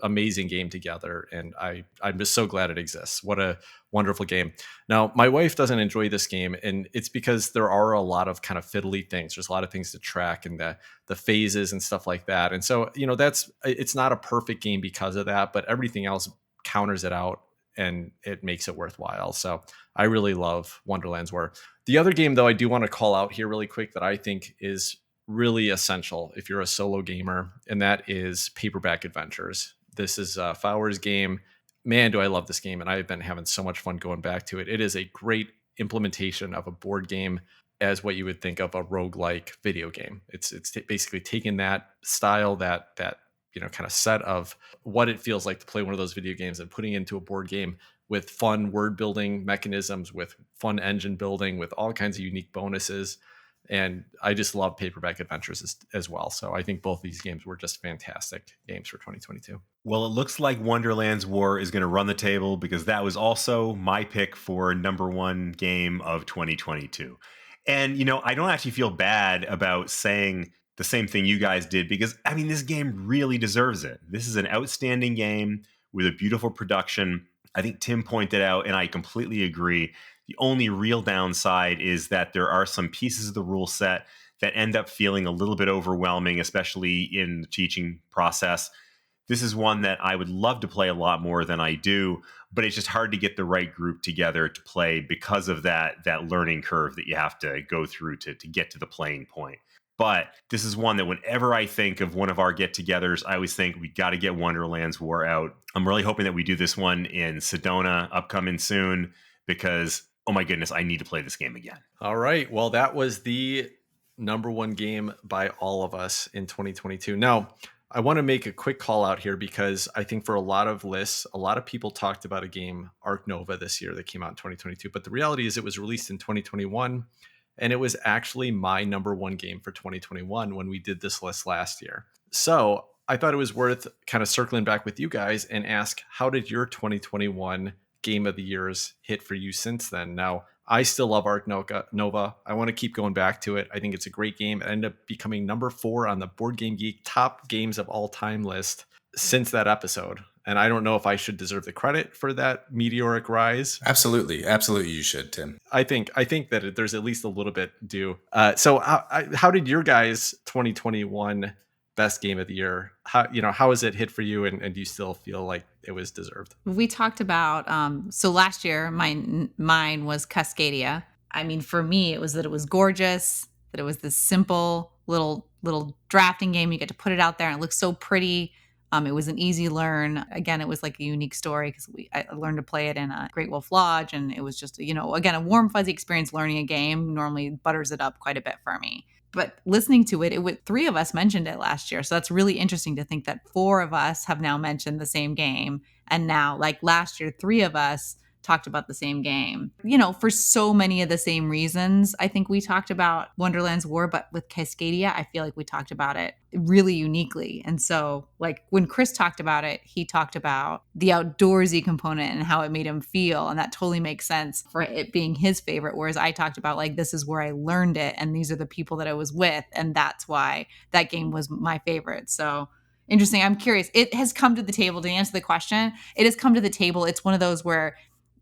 Speaker 1: amazing game together. And I'm just so glad it exists. What a wonderful game. Now, my wife doesn't enjoy this game, and it's because there are a lot of kind of fiddly things. There's a lot of things to track, and the phases and stuff like that. And so, it's not a perfect game because of that, but everything else counters it out, and it makes it worthwhile. So I really love Wonderland's War. The other game, though, I do want to call out here really quick that I think is really essential if you're a solo gamer, and that is Paperback Adventures. This is Fowler's game. Man, do I love this game, and I've been having so much fun going back to it. It is a great implementation of a board game as what you would think of a roguelike video game. It's basically taking that style, that kind of set of what it feels like to play one of those video games, and putting it into a board game with fun word building mechanisms, with fun engine building, with all kinds of unique bonuses. And I just love Paperback Adventures as well. So I think both these games were just fantastic games for 2022.
Speaker 2: Well, it looks like Wonderland's War is going to run the table because that was also my pick for number one game of 2022. And, I don't actually feel bad about saying the same thing you guys did because, I mean, this game really deserves it. This is an outstanding game with a beautiful production. I think Tim pointed out, and I completely agree, the only real downside is that there are some pieces of the rule set that end up feeling a little bit overwhelming, especially in the teaching process. This is one that I would love to play a lot more than I do, but it's just hard to get the right group together to play because of that learning curve that you have to go through to get to the playing point. But this is one that whenever I think of one of our get-togethers, I always think we got to get Wonderland's War out. I'm really hoping that we do this one in Sedona upcoming soon because, oh my goodness, I need to play this game again.
Speaker 1: All right. Well, that was the number one game by all of us in 2022. Now, I want to make a quick call out here because I think for a lot of lists, a lot of people talked about a game, Ark Nova, this year that came out in 2022. But the reality is it was released in 2021. And it was actually my number one game for 2021 when we did this list last year. So I thought it was worth kind of circling back with you guys and ask, how did your 2021 game of the years hit for you since then? Now, I still love Ark Nova. I want to keep going back to it. I think it's a great game. It ended up becoming number 4 on the Board Game Geek top games of all time list since that episode. And I don't know if I should deserve the credit for that meteoric rise.
Speaker 3: Absolutely you should, Tim.
Speaker 1: I think that there's at least a little bit due. So how did your guys' 2021 best game of the year? How has it hit for you, and do you still feel like it was deserved?
Speaker 4: We talked about so last year mine was Cascadia. I mean, for me, it was that it was gorgeous, that it was this simple little drafting game. You get to put it out there, and it looks so pretty. It was an easy learn. Again, it was like a unique story because I learned to play it in a Great Wolf Lodge, and it was just, again, a warm, fuzzy experience learning a game. Normally butters it up quite a bit for me. But listening to it 3 of us mentioned it last year. So that's really interesting to think that 4 of us have now mentioned the same game. And now, like last year, 3 of us talked about the same game, for so many of the same reasons. I think we talked about Wonderland's War, but with Cascadia, I feel like we talked about it really uniquely. And so like when Chris talked about it, he talked about the outdoorsy component and how it made him feel. And that totally makes sense for it being his favorite. Whereas I talked about like, this is where I learned it. And these are the people that I was with. And that's why that game was my favorite. So interesting. I'm curious. It has come to the table to answer the question. It has come to the table. It's one of those where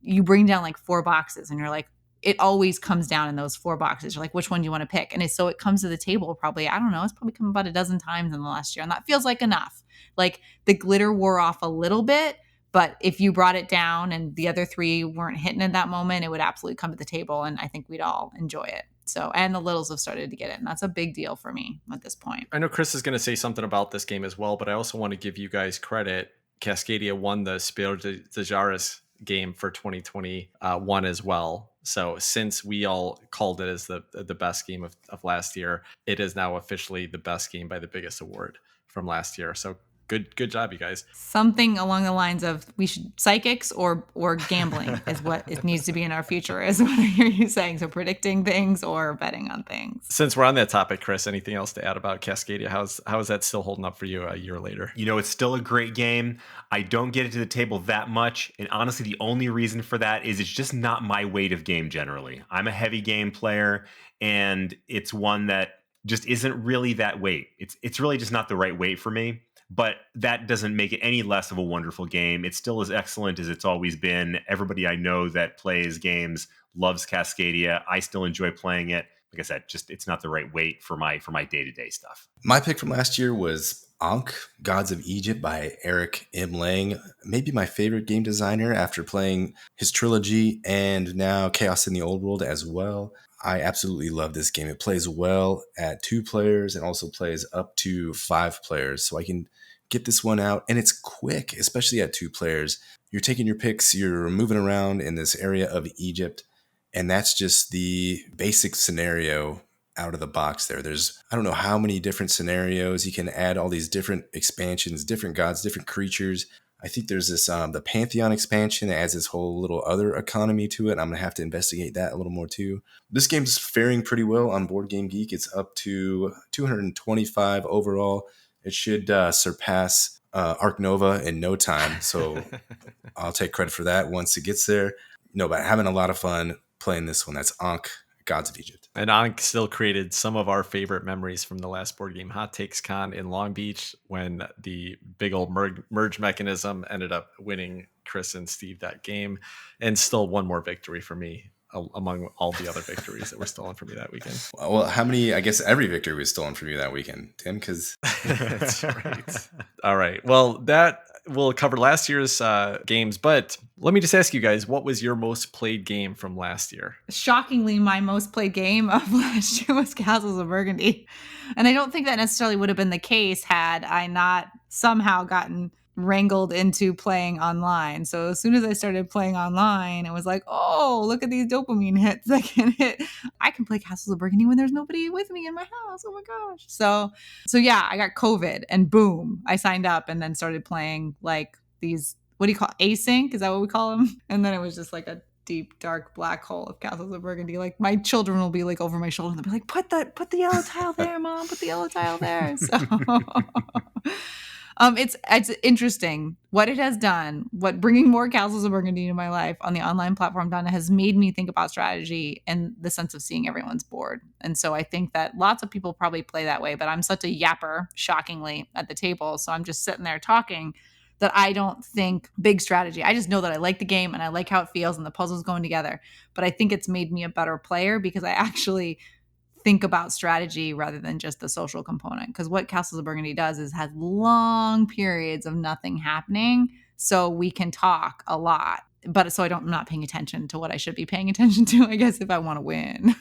Speaker 4: you bring down like 4 boxes and you're like, it always comes down in those 4 boxes. You're like, which one do you want to pick? And so it comes to the table probably, I don't know, it's probably come about a dozen times in the last year. And that feels like enough. Like the glitter wore off a little bit, but if you brought it down and the other 3 weren't hitting at that moment, it would absolutely come to the table. And I think we'd all enjoy it. So, and the littles have started to get it. And that's a big deal for me at this point.
Speaker 1: I know Chris is going to say something about this game as well, but I also want to give you guys credit. Cascadia won the Spel de Jaris game for 2021 as well. So since we all called it as the best game of last year, it is now officially the best game by the biggest award from last year. So good job, you guys.
Speaker 4: Something along the lines of we should psychics or gambling is what it needs to be in our future, is what I hear you saying. So predicting things or betting on things.
Speaker 1: Since we're on that topic, Chris, anything else to add about Cascadia? How is that still holding up for you a year later?
Speaker 2: It's still a great game. I don't get it to the table that much. And honestly, the only reason for that is it's just not my weight of game generally. I'm a heavy game player, and it's one that just isn't really that weight. It's really just not the right weight for me. But that doesn't make it any less of a wonderful game. It's still as excellent as it's always been. Everybody I know that plays games loves Cascadia. I still enjoy playing it. Like I said, just it's not the right weight for my day-to-day stuff.
Speaker 3: My pick from last year was Ankh, Gods of Egypt by Eric M. Lang. Maybe my favorite game designer after playing his trilogy and now Chaos in the Old World as well. I absolutely love this game. It plays well at 2 players and also plays up to 5 players. So I can get this one out, and it's quick, especially at 2 players. You're taking your picks, you're moving around in this area of Egypt, and that's just the basic scenario out of the box there. There's, I don't know how many different scenarios. You can add all these different expansions, different gods, different creatures. I think there's this the Pantheon expansion that adds this whole little other economy to it. I'm going to have to investigate that a little more too. This game's faring pretty well on Board Game Geek. It's up to 225 overall. It should surpass Arc Nova in no time. So I'll take credit for that once it gets there. No, but having a lot of fun playing this one. That's Ankh, Gods of Egypt.
Speaker 1: And Ankh still created some of our favorite memories from the last Board Game Hot Takes Con in Long Beach when the big old merge mechanism ended up winning Chris and Steve that game. And still one more victory for me among all the other victories that were stolen from me that weekend.
Speaker 3: Well, how many? I guess every victory was stolen from you that weekend, Tim, because...
Speaker 1: That's right. All right. Well, that will cover last year's games, but let me just ask you guys, what was your most played game from last year?
Speaker 4: Shockingly, my most played game of last year was Castles of Burgundy. And I don't think that necessarily would have been the case had I not somehow gotten wrangled into playing online. So as soon as I started playing online, it was like, oh, look at these dopamine hits I can hit. I can play Castles of Burgundy when there's nobody with me in my house. Oh my gosh. So yeah, I got COVID and boom, I signed up and then started playing like these, what do you call it? Async? Is that what we call them? And then it was just like a deep, dark black hole of Castles of Burgundy. Like my children will be like over my shoulder and they'll be like, put the yellow tile there, Mom, put the yellow tile there. So it's interesting what it has done, what bringing more Castles of Burgundy into my life on the online platform done has made me think about strategy and the sense of seeing everyone's board. And so I think that lots of people probably play that way, but I'm such a yapper, shockingly, at the table. So I'm just sitting there talking that I don't think big strategy. I just know that I like the game and I like how it feels and the puzzles going together. But I think it's made me a better player because I actually think about strategy rather than just the social component. Because what Castles of Burgundy does is has long periods of nothing happening. So we can talk a lot. But so I'm not paying attention to what I should be paying attention to, I guess, if I want to win.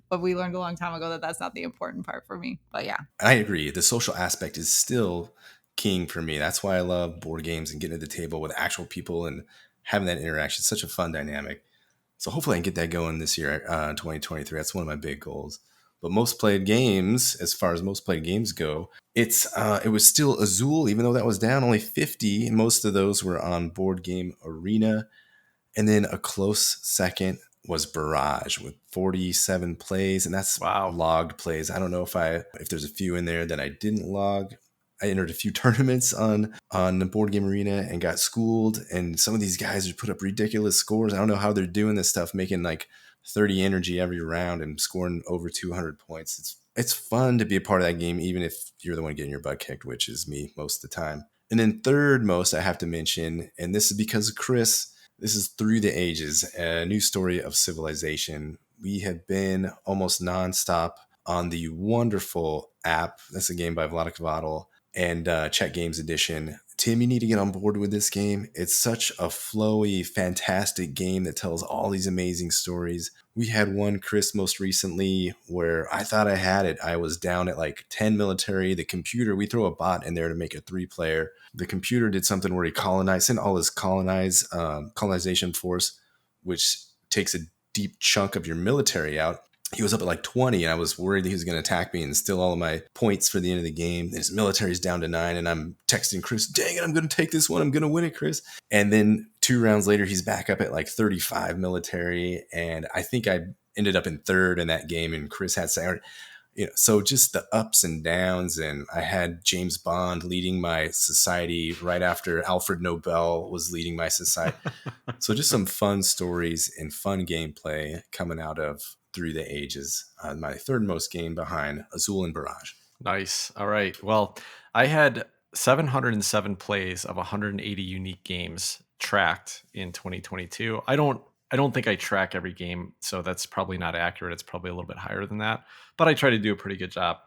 Speaker 4: But we learned a long time ago that that's not the important part for me. But yeah.
Speaker 3: I agree. The social aspect is still king for me. That's why I love board games and getting to the table with actual people and having that interaction. It's such a fun dynamic. So hopefully I can get that going this year in 2023. That's one of my big goals. But most played games, as far as most played games go, it was still Azul, even though that was down only 50. Most of those were on Board Game Arena. And then a close second was Barrage with 47 plays. And that's logged plays. I don't know if there's a few in there that I didn't log. I entered a few tournaments on the Board Game Arena and got schooled. And some of these guys would put up ridiculous scores. I don't know how they're doing this stuff, making like 30 energy every round and scoring over 200 points. It's fun to be a part of that game, even if you're the one getting your butt kicked, which is me most of the time. And then third most, I have to mention, and this is because of Chris, this is Through the Ages, a new story of civilization. We have been almost nonstop on the wonderful app. That's a game by Vladik Vadal and Czech Games Edition. Tim, you need to get on board with this game. It's such a flowy, fantastic game that tells all these amazing stories. We had one, Chris, most recently where I thought I had it. I was down at like 10 military. The computer, we throw a bot in there to make a 3-player. The computer did something where he sent all his colonization force, which takes a deep chunk of your military out. He was up at like 20 and I was worried that he was going to attack me and steal all of my points for the end of the game. His military's down to 9 and I'm texting Chris, dang it, I'm going to take this one. I'm going to win it, Chris. And then 2 rounds later, he's back up at like 35 military. And I think I ended up in third in that game and Chris had second. So just the ups and downs. And I had James Bond leading my society right after Alfred Nobel was leading my society. So just some fun stories and fun gameplay coming out of Through the Ages, my third most game behind Azul and Barrage.
Speaker 1: Nice. All right. Well, I had 707 plays of 180 unique games tracked in 2022. I don't think I track every game, so that's probably not accurate. It's probably a little bit higher than that, but I try to do a pretty good job.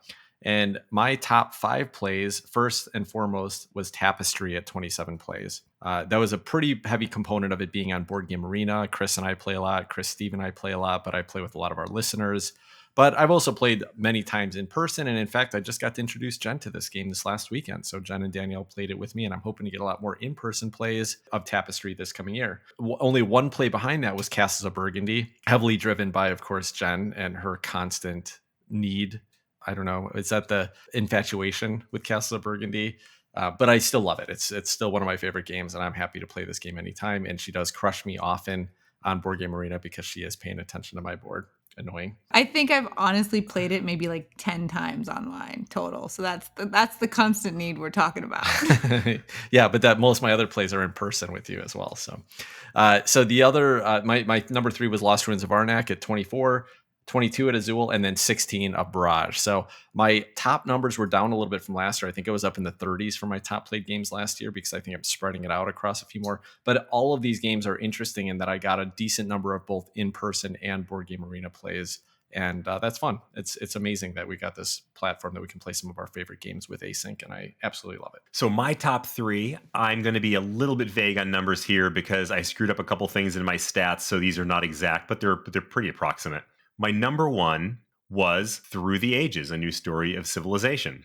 Speaker 1: And my top 5 plays, first and foremost, was Tapestry at 27 plays. That was a pretty heavy component of it being on Board Game Arena. Chris and I play a lot. Chris, Steve, and I play a lot, but I play with a lot of our listeners. But I've also played many times in person. And in fact, I just got to introduce Jen to this game this last weekend. So Jen and Danielle played it with me, and I'm hoping to get a lot more in-person plays of Tapestry this coming year. Only one play behind that was Castles of Burgundy, heavily driven by, of course, Jen and her constant need. I don't know. Is that the infatuation with Castles of Burgundy? But I still love it. It's still one of my favorite games, and I'm happy to play this game anytime. And she does crush me often on Board Game Arena because she is paying attention to my board. Annoying.
Speaker 4: I think I've honestly played it maybe like 10 times online total. So that's the constant need we're talking about.
Speaker 1: Yeah, but that most of my other plays are in person with you as well. So so the other my number 3 was Lost Ruins of Arnak at 24, 22 at Azul, and then 16 of Barrage. So my top numbers were down a little bit from last year. I think it was up in the 30s for my top played games last year because I think I'm spreading it out across a few more. But all of these games are interesting in that I got a decent number of both in-person and Board Game Arena plays. And that's fun. It's amazing that we got this platform that we can play some of our favorite games with async, and I absolutely love it.
Speaker 2: So my top 3, I'm going to be a little bit vague on numbers here because I screwed up a couple things in my stats, so these are not exact, but they're pretty approximate. My number 1 was Through the Ages, A New Story of Civilization.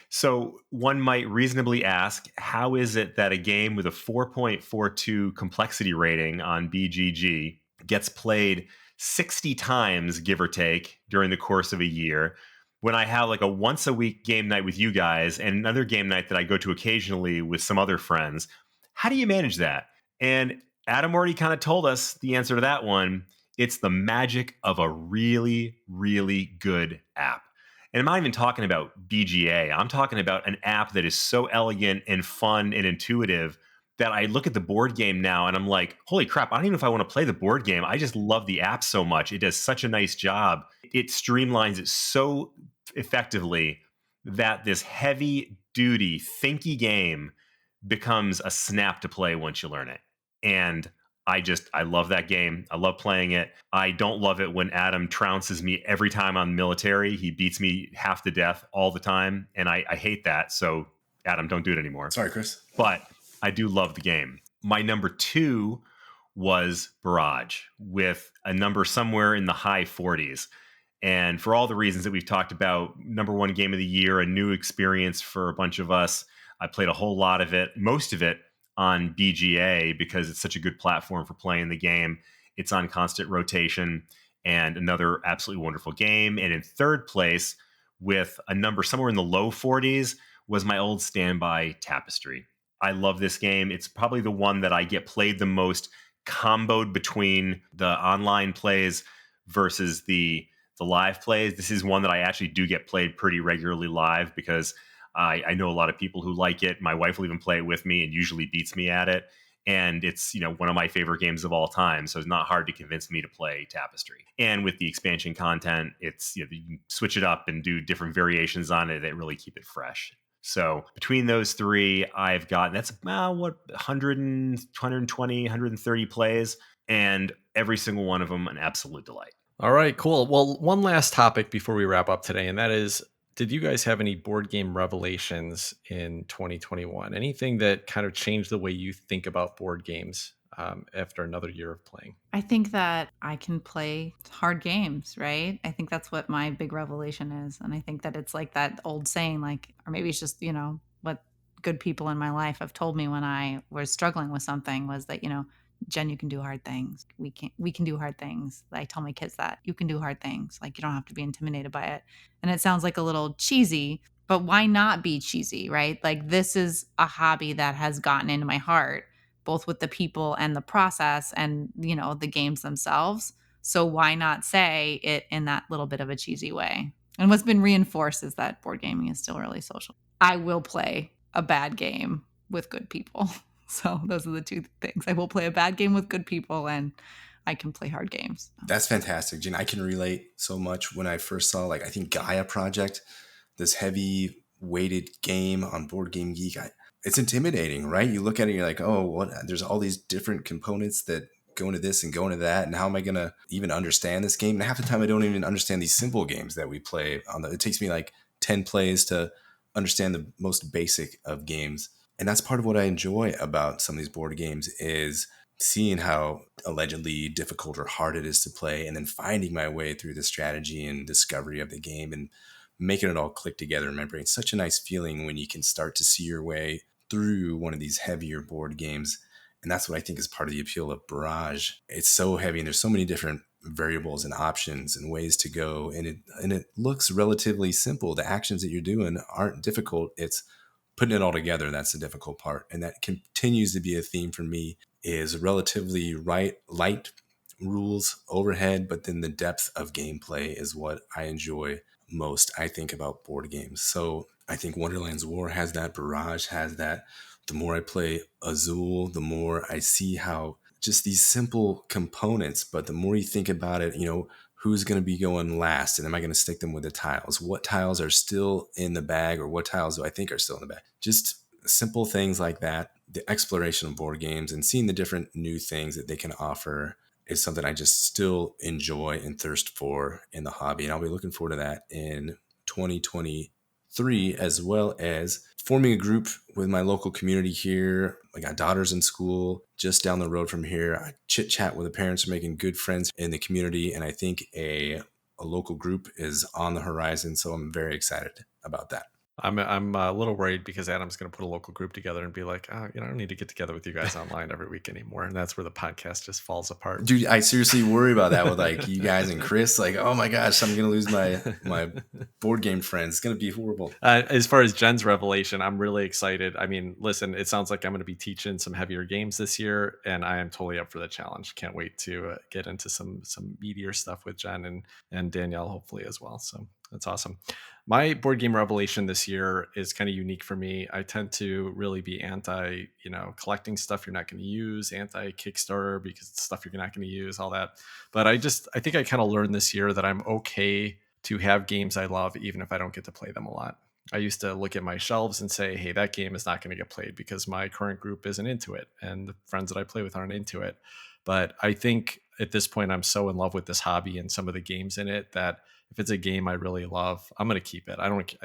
Speaker 2: So one might reasonably ask, how is it that a game with a 4.42 complexity rating on BGG gets played 60 times, give or take, during the course of a year, when I have like a once a week game night with you guys and another game night that I go to occasionally with some other friends? How do you manage that? And Adam already kind of told us the answer to that one. It's the magic of a really, really good app. And I'm not even talking about BGA. I'm talking about an app that is so elegant and fun and intuitive that I look at the board game now and I'm like, holy crap, I don't even know if I want to play the board game. I just love the app so much. It does such a nice job. It streamlines it so effectively that this heavy duty, thinky game becomes a snap to play once you learn it. And I love that game. I love playing it. I don't love it when Adam trounces me every time on military. He beats me half to death all the time. And I hate that. So Adam, don't do it anymore.
Speaker 3: Sorry, Chris.
Speaker 2: But I do love the game. My number 2 was Barrage with a number somewhere in the high 40s. And for all the reasons that we've talked about, number 1 game of the year, a new experience for a bunch of us. I played a whole lot of it, most of it on BGA because it's such a good platform for playing the game. It's on constant rotation and another absolutely wonderful game. And in third place with a number somewhere in the low 40s was my old standby Tapestry. I love this game. It's probably the one that I get played the most comboed between the online plays versus the live plays. This is one that I actually do get played pretty regularly live because I know a lot of people who like it. My wife will even play it with me and usually beats me at it. And it's, one of my favorite games of all time. So it's not hard to convince me to play Tapestry. And with the expansion content, it's, you can switch it up and do different variations on it that really keep it fresh. So between those 3, I've gotten, that's about 120, 130 plays, and every single one of them an absolute delight.
Speaker 1: All right, cool. Well, one last topic before we wrap up today, and that is, did you guys have any board game revelations in 2021? Anything that kind of changed the way you think about board games after another year of playing?
Speaker 4: I think that I can play hard games, right? I think that's what my big revelation is. And I think that it's like that old saying, like, or maybe it's just, what good people in my life have told me when I was struggling with something was that, Jen, you can do hard things. We can do hard things. I tell my kids that you can do hard things. Like, you don't have to be intimidated by it. And it sounds like a little cheesy, but why not be cheesy, right? Like, this is a hobby that has gotten into my heart, both with the people and the process and, the games themselves. So why not say it in that little bit of a cheesy way? And what's been reinforced is that board gaming is still really social. I will play a bad game with good people. So those are the 2 things. I will play a bad game with good people, and I can play hard games.
Speaker 3: That's fantastic, Jen. I can relate so much. When I first saw, I think Gaia Project, this heavy weighted game on Board Game Geek, it's intimidating, right? You look at it and you're like, oh, what? There's all these different components that go into this and go into that. And how am I going to even understand this game? And half the time I don't even understand these simple games that we play it takes me like 10 plays to understand the most basic of games. And that's part of what I enjoy about some of these board games is seeing how allegedly difficult or hard it is to play and then finding my way through the strategy and discovery of the game and making it all click together in my brain. It's such a nice feeling when you can start to see your way through one of these heavier board games. And that's what I think is part of the appeal of Barrage. It's so heavy and there's so many different variables and options and ways to go. And it looks relatively simple. The actions that you're doing aren't difficult. It's putting it all together, that's the difficult part. And that continues to be a theme for me, is relatively light rules overhead, but then the depth of gameplay is what I enjoy most, I think, about board games. So I think Wonderland's War has that, Barrage has that. The more I play Azul, the more I see how just these simple components, but the more you think about it, who's going to be going last, and am I going to stick them with the tiles? What tiles are still in the bag, or what tiles do I think are still in the bag? Just simple things like that. The exploration of board games and seeing the different new things that they can offer is something I just still enjoy and thirst for in the hobby. And I'll be looking forward to that in 2023, as well as forming a group with my local community here. I got daughters in school just down the road from here. I chit chat with the parents, making good friends in the community. And I think a local group is on the horizon. So I'm very excited about that.
Speaker 1: I'm a little worried because Adam's going to put a local group together and be like, I don't need to get together with you guys online every week anymore. And that's where the podcast just falls apart.
Speaker 3: Dude, I seriously worry about that with like you guys and Chris. Like, oh my gosh, I'm going to lose my board game friends. It's going to be horrible.
Speaker 1: As far as Jen's revelation, I'm really excited. I mean, listen, it sounds like I'm going to be teaching some heavier games this year, and I am totally up for the challenge. Can't wait to get into some meatier stuff with Jen and Danielle, hopefully as well. So that's awesome. My board game revelation this year is kind of unique for me. I tend to really be anti, collecting stuff you're not going to use, anti Kickstarter because it's stuff you're not going to use, all that. But I think I kind of learned this year that I'm okay to have games I love, even if I don't get to play them a lot. I used to look at my shelves and say, hey, that game is not going to get played because my current group isn't into it. And the friends that I play with aren't into it. But I think at this point, I'm so in love with this hobby and some of the games in it that if it's a game I really love, I'm going to keep it.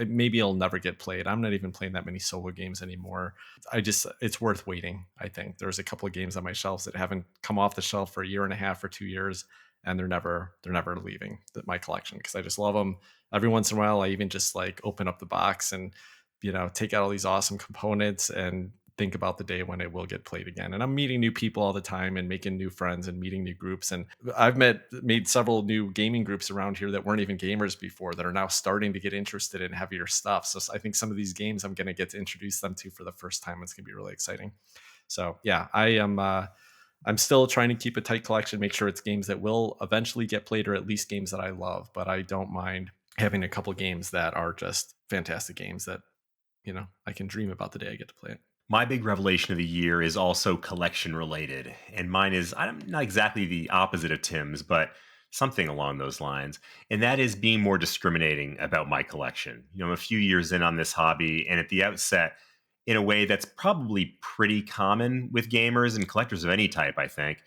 Speaker 1: Maybe it'll never get played. I'm not even playing that many solo games anymore. It's worth waiting. I think there's a couple of games on my shelves that haven't come off the shelf for a year and a half or 2 years, and they're never leaving my collection because I just love them. Every once in a while, I even just like open up the box and, take out all these awesome components and think about the day when it will get played again. And I'm meeting new people all the time and making new friends and meeting new groups. And I've made several new gaming groups around here that weren't even gamers before that are now starting to get interested in heavier stuff. So I think some of these games I'm going to get to introduce them to for the first time. It's going to be really exciting. So yeah, I'm still trying to keep a tight collection, make sure it's games that will eventually get played or at least games that I love. But I don't mind having a couple games that are just fantastic games that, I can dream about the day I get to play it.
Speaker 2: My big revelation of the year is also collection related. And mine is, I'm not exactly the opposite of Tim's, but something along those lines. And that is being more discriminating about my collection. I'm a few years in on this hobby, and at the outset, in a way that's probably pretty common with gamers and collectors of any type, I think,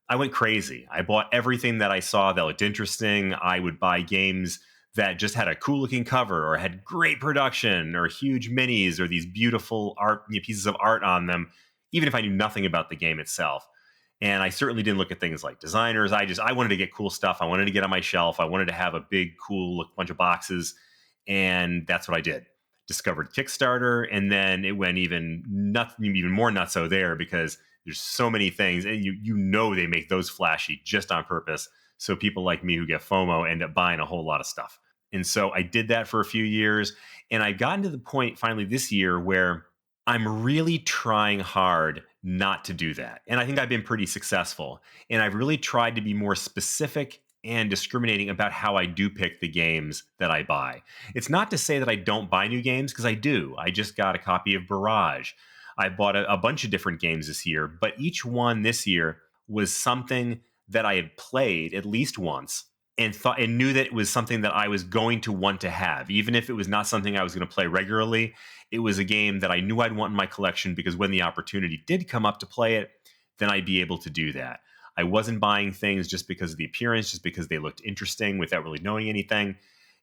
Speaker 2: I went crazy. I bought everything that I saw that looked interesting. I would buy games that just had a cool looking cover or had great production or huge minis or these beautiful art, pieces of art on them, even if I knew nothing about the game itself. And I certainly didn't look at things like designers. I wanted to get cool stuff. I wanted to get on my shelf. I wanted to have a big, cool bunch of boxes. And that's what I did. Discovered Kickstarter. And then it went even more nutso there because there's so many things. And they make those flashy just on purpose. So people like me who get FOMO end up buying a whole lot of stuff. And so I did that for a few years. And I've gotten to the point finally this year where I'm really trying hard not to do that. And I think I've been pretty successful. And I've really tried to be more specific and discriminating about how I do pick the games that I buy. It's not to say that I don't buy new games, because I do. I just got a copy of Barrage. I bought a bunch of different games this year, but each one this year was something that I had played at least once and thought and knew that it was something that I was going to want to have. Even if it was not something I was going to play regularly, it was a game that I knew I'd want in my collection, because when the opportunity did come up to play it, then I'd be able to do that. I wasn't buying things just because of the appearance, just because they looked interesting without really knowing anything.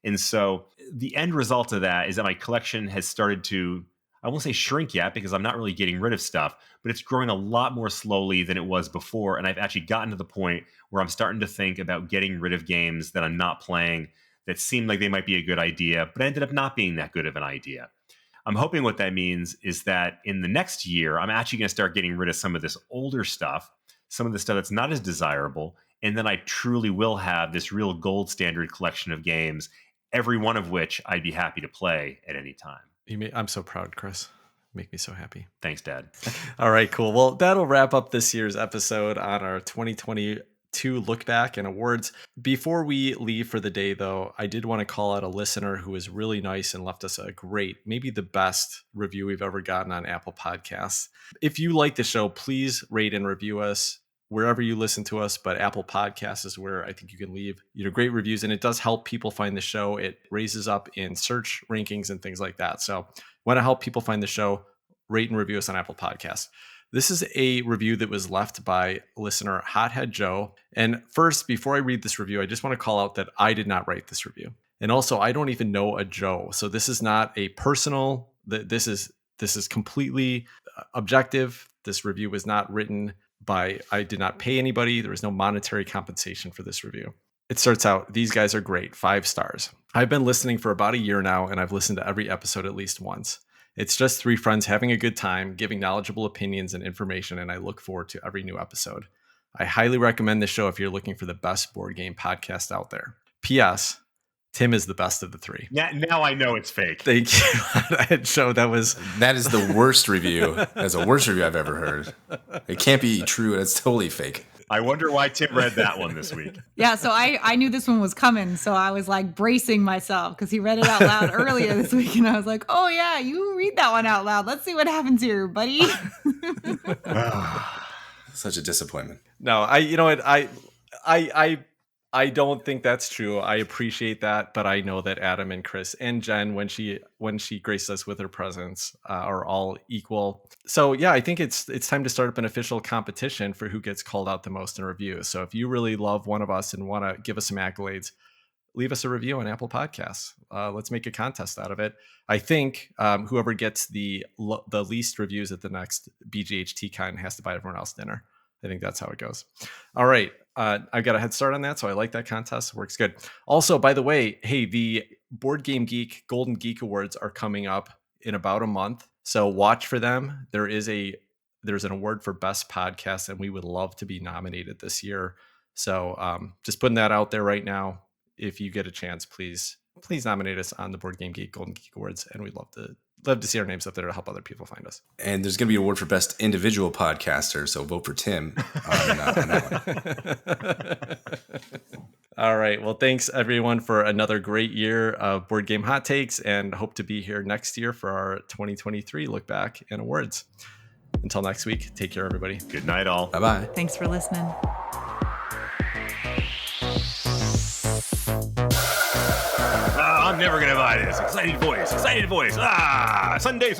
Speaker 2: And so the end result of that is that my collection has started to, I won't say shrink yet, because I'm not really getting rid of stuff, but it's growing a lot more slowly than it was before. And I've actually gotten to the point where I'm starting to think about getting rid of games that I'm not playing that seemed like they might be a good idea, but ended up not being that good of an idea. I'm hoping what that means is that in the next year, I'm actually going to start getting rid of some of this older stuff, some of the stuff that's not as desirable, and then I truly will have this real gold standard collection of games, every one of which I'd be happy to play at any time.
Speaker 1: I'm so proud, Chris. Make me so happy.
Speaker 2: Thanks, Dad.
Speaker 1: All right, cool. Well, that'll wrap up this year's episode on our 2022 look back and awards. Before we leave for the day, though, I did want to call out a listener who was really nice and left us a great, maybe the best review we've ever gotten on Apple Podcasts. If you like the show, please rate and review us wherever you listen to us, but Apple Podcasts is where I think you can leave, great reviews, and it does help people find the show. It raises up in search rankings and things like that. So want to help people find the show, rate and review us on Apple Podcasts. This is a review that was left by listener Hothead Joe. And first, before I read this review, I just want to call out that I did not write this review. And also, I don't even know a Joe. So this is not a personal, this is completely objective. This review was not written by, I did not pay anybody. There was no monetary compensation for this review. It starts out, these guys are great, 5 stars. I've been listening for about a year now, and I've listened to every episode at least once. It's just 3 friends having a good time, giving knowledgeable opinions and information, and I look forward to every new episode. I highly recommend this show if you're looking for the best board game podcast out there. P.S. Tim is the best of the 3.
Speaker 2: Now I know it's fake.
Speaker 1: Thank you. Joe, that
Speaker 3: is the worst review. That's the worst review I've ever heard. It can't be true. It's totally fake.
Speaker 2: I wonder why Tim read that one this week.
Speaker 4: Yeah, so I knew this one was coming, so I was like bracing myself because he read it out loud earlier this week, and I was like, "Oh yeah, you read that one out loud. Let's see what happens here, buddy."
Speaker 3: Such a disappointment.
Speaker 1: No, I don't think that's true. I appreciate that, but I know that Adam and Chris and Jen, when she graced us with her presence, are all equal. So yeah, I think it's time to start up an official competition for who gets called out the most in reviews. So if you really love one of us and want to give us some accolades, leave us a review on Apple Podcasts. Let's make a contest out of it. I think whoever gets the least reviews at the next BGHTCon has to buy everyone else dinner. I think that's how it goes. All right. I got a head start on that, so I like that contest. Works good. Also, by the way, hey, the Board Game Geek Golden Geek Awards are coming up in about a month, so watch for them. There's an award for Best Podcast, and we would love to be nominated this year. So just putting that out there right now. If you get a chance, please nominate us on the Board Game Geek Golden Geek Awards, and we'd love to see our names up there to help other people find us.
Speaker 3: And there's going to be an award for Best Individual Podcaster, so vote for Tim on that one.
Speaker 1: All right. Well, thanks, everyone, for another great year of Board Game Hot Takes, and hope to be here next year for our 2023 Look Back and Awards. Until next week, take care, everybody.
Speaker 2: Good night, all.
Speaker 3: Bye-bye.
Speaker 4: Thanks for listening.
Speaker 2: I'm never going to buy this. Excited voice. Sunday.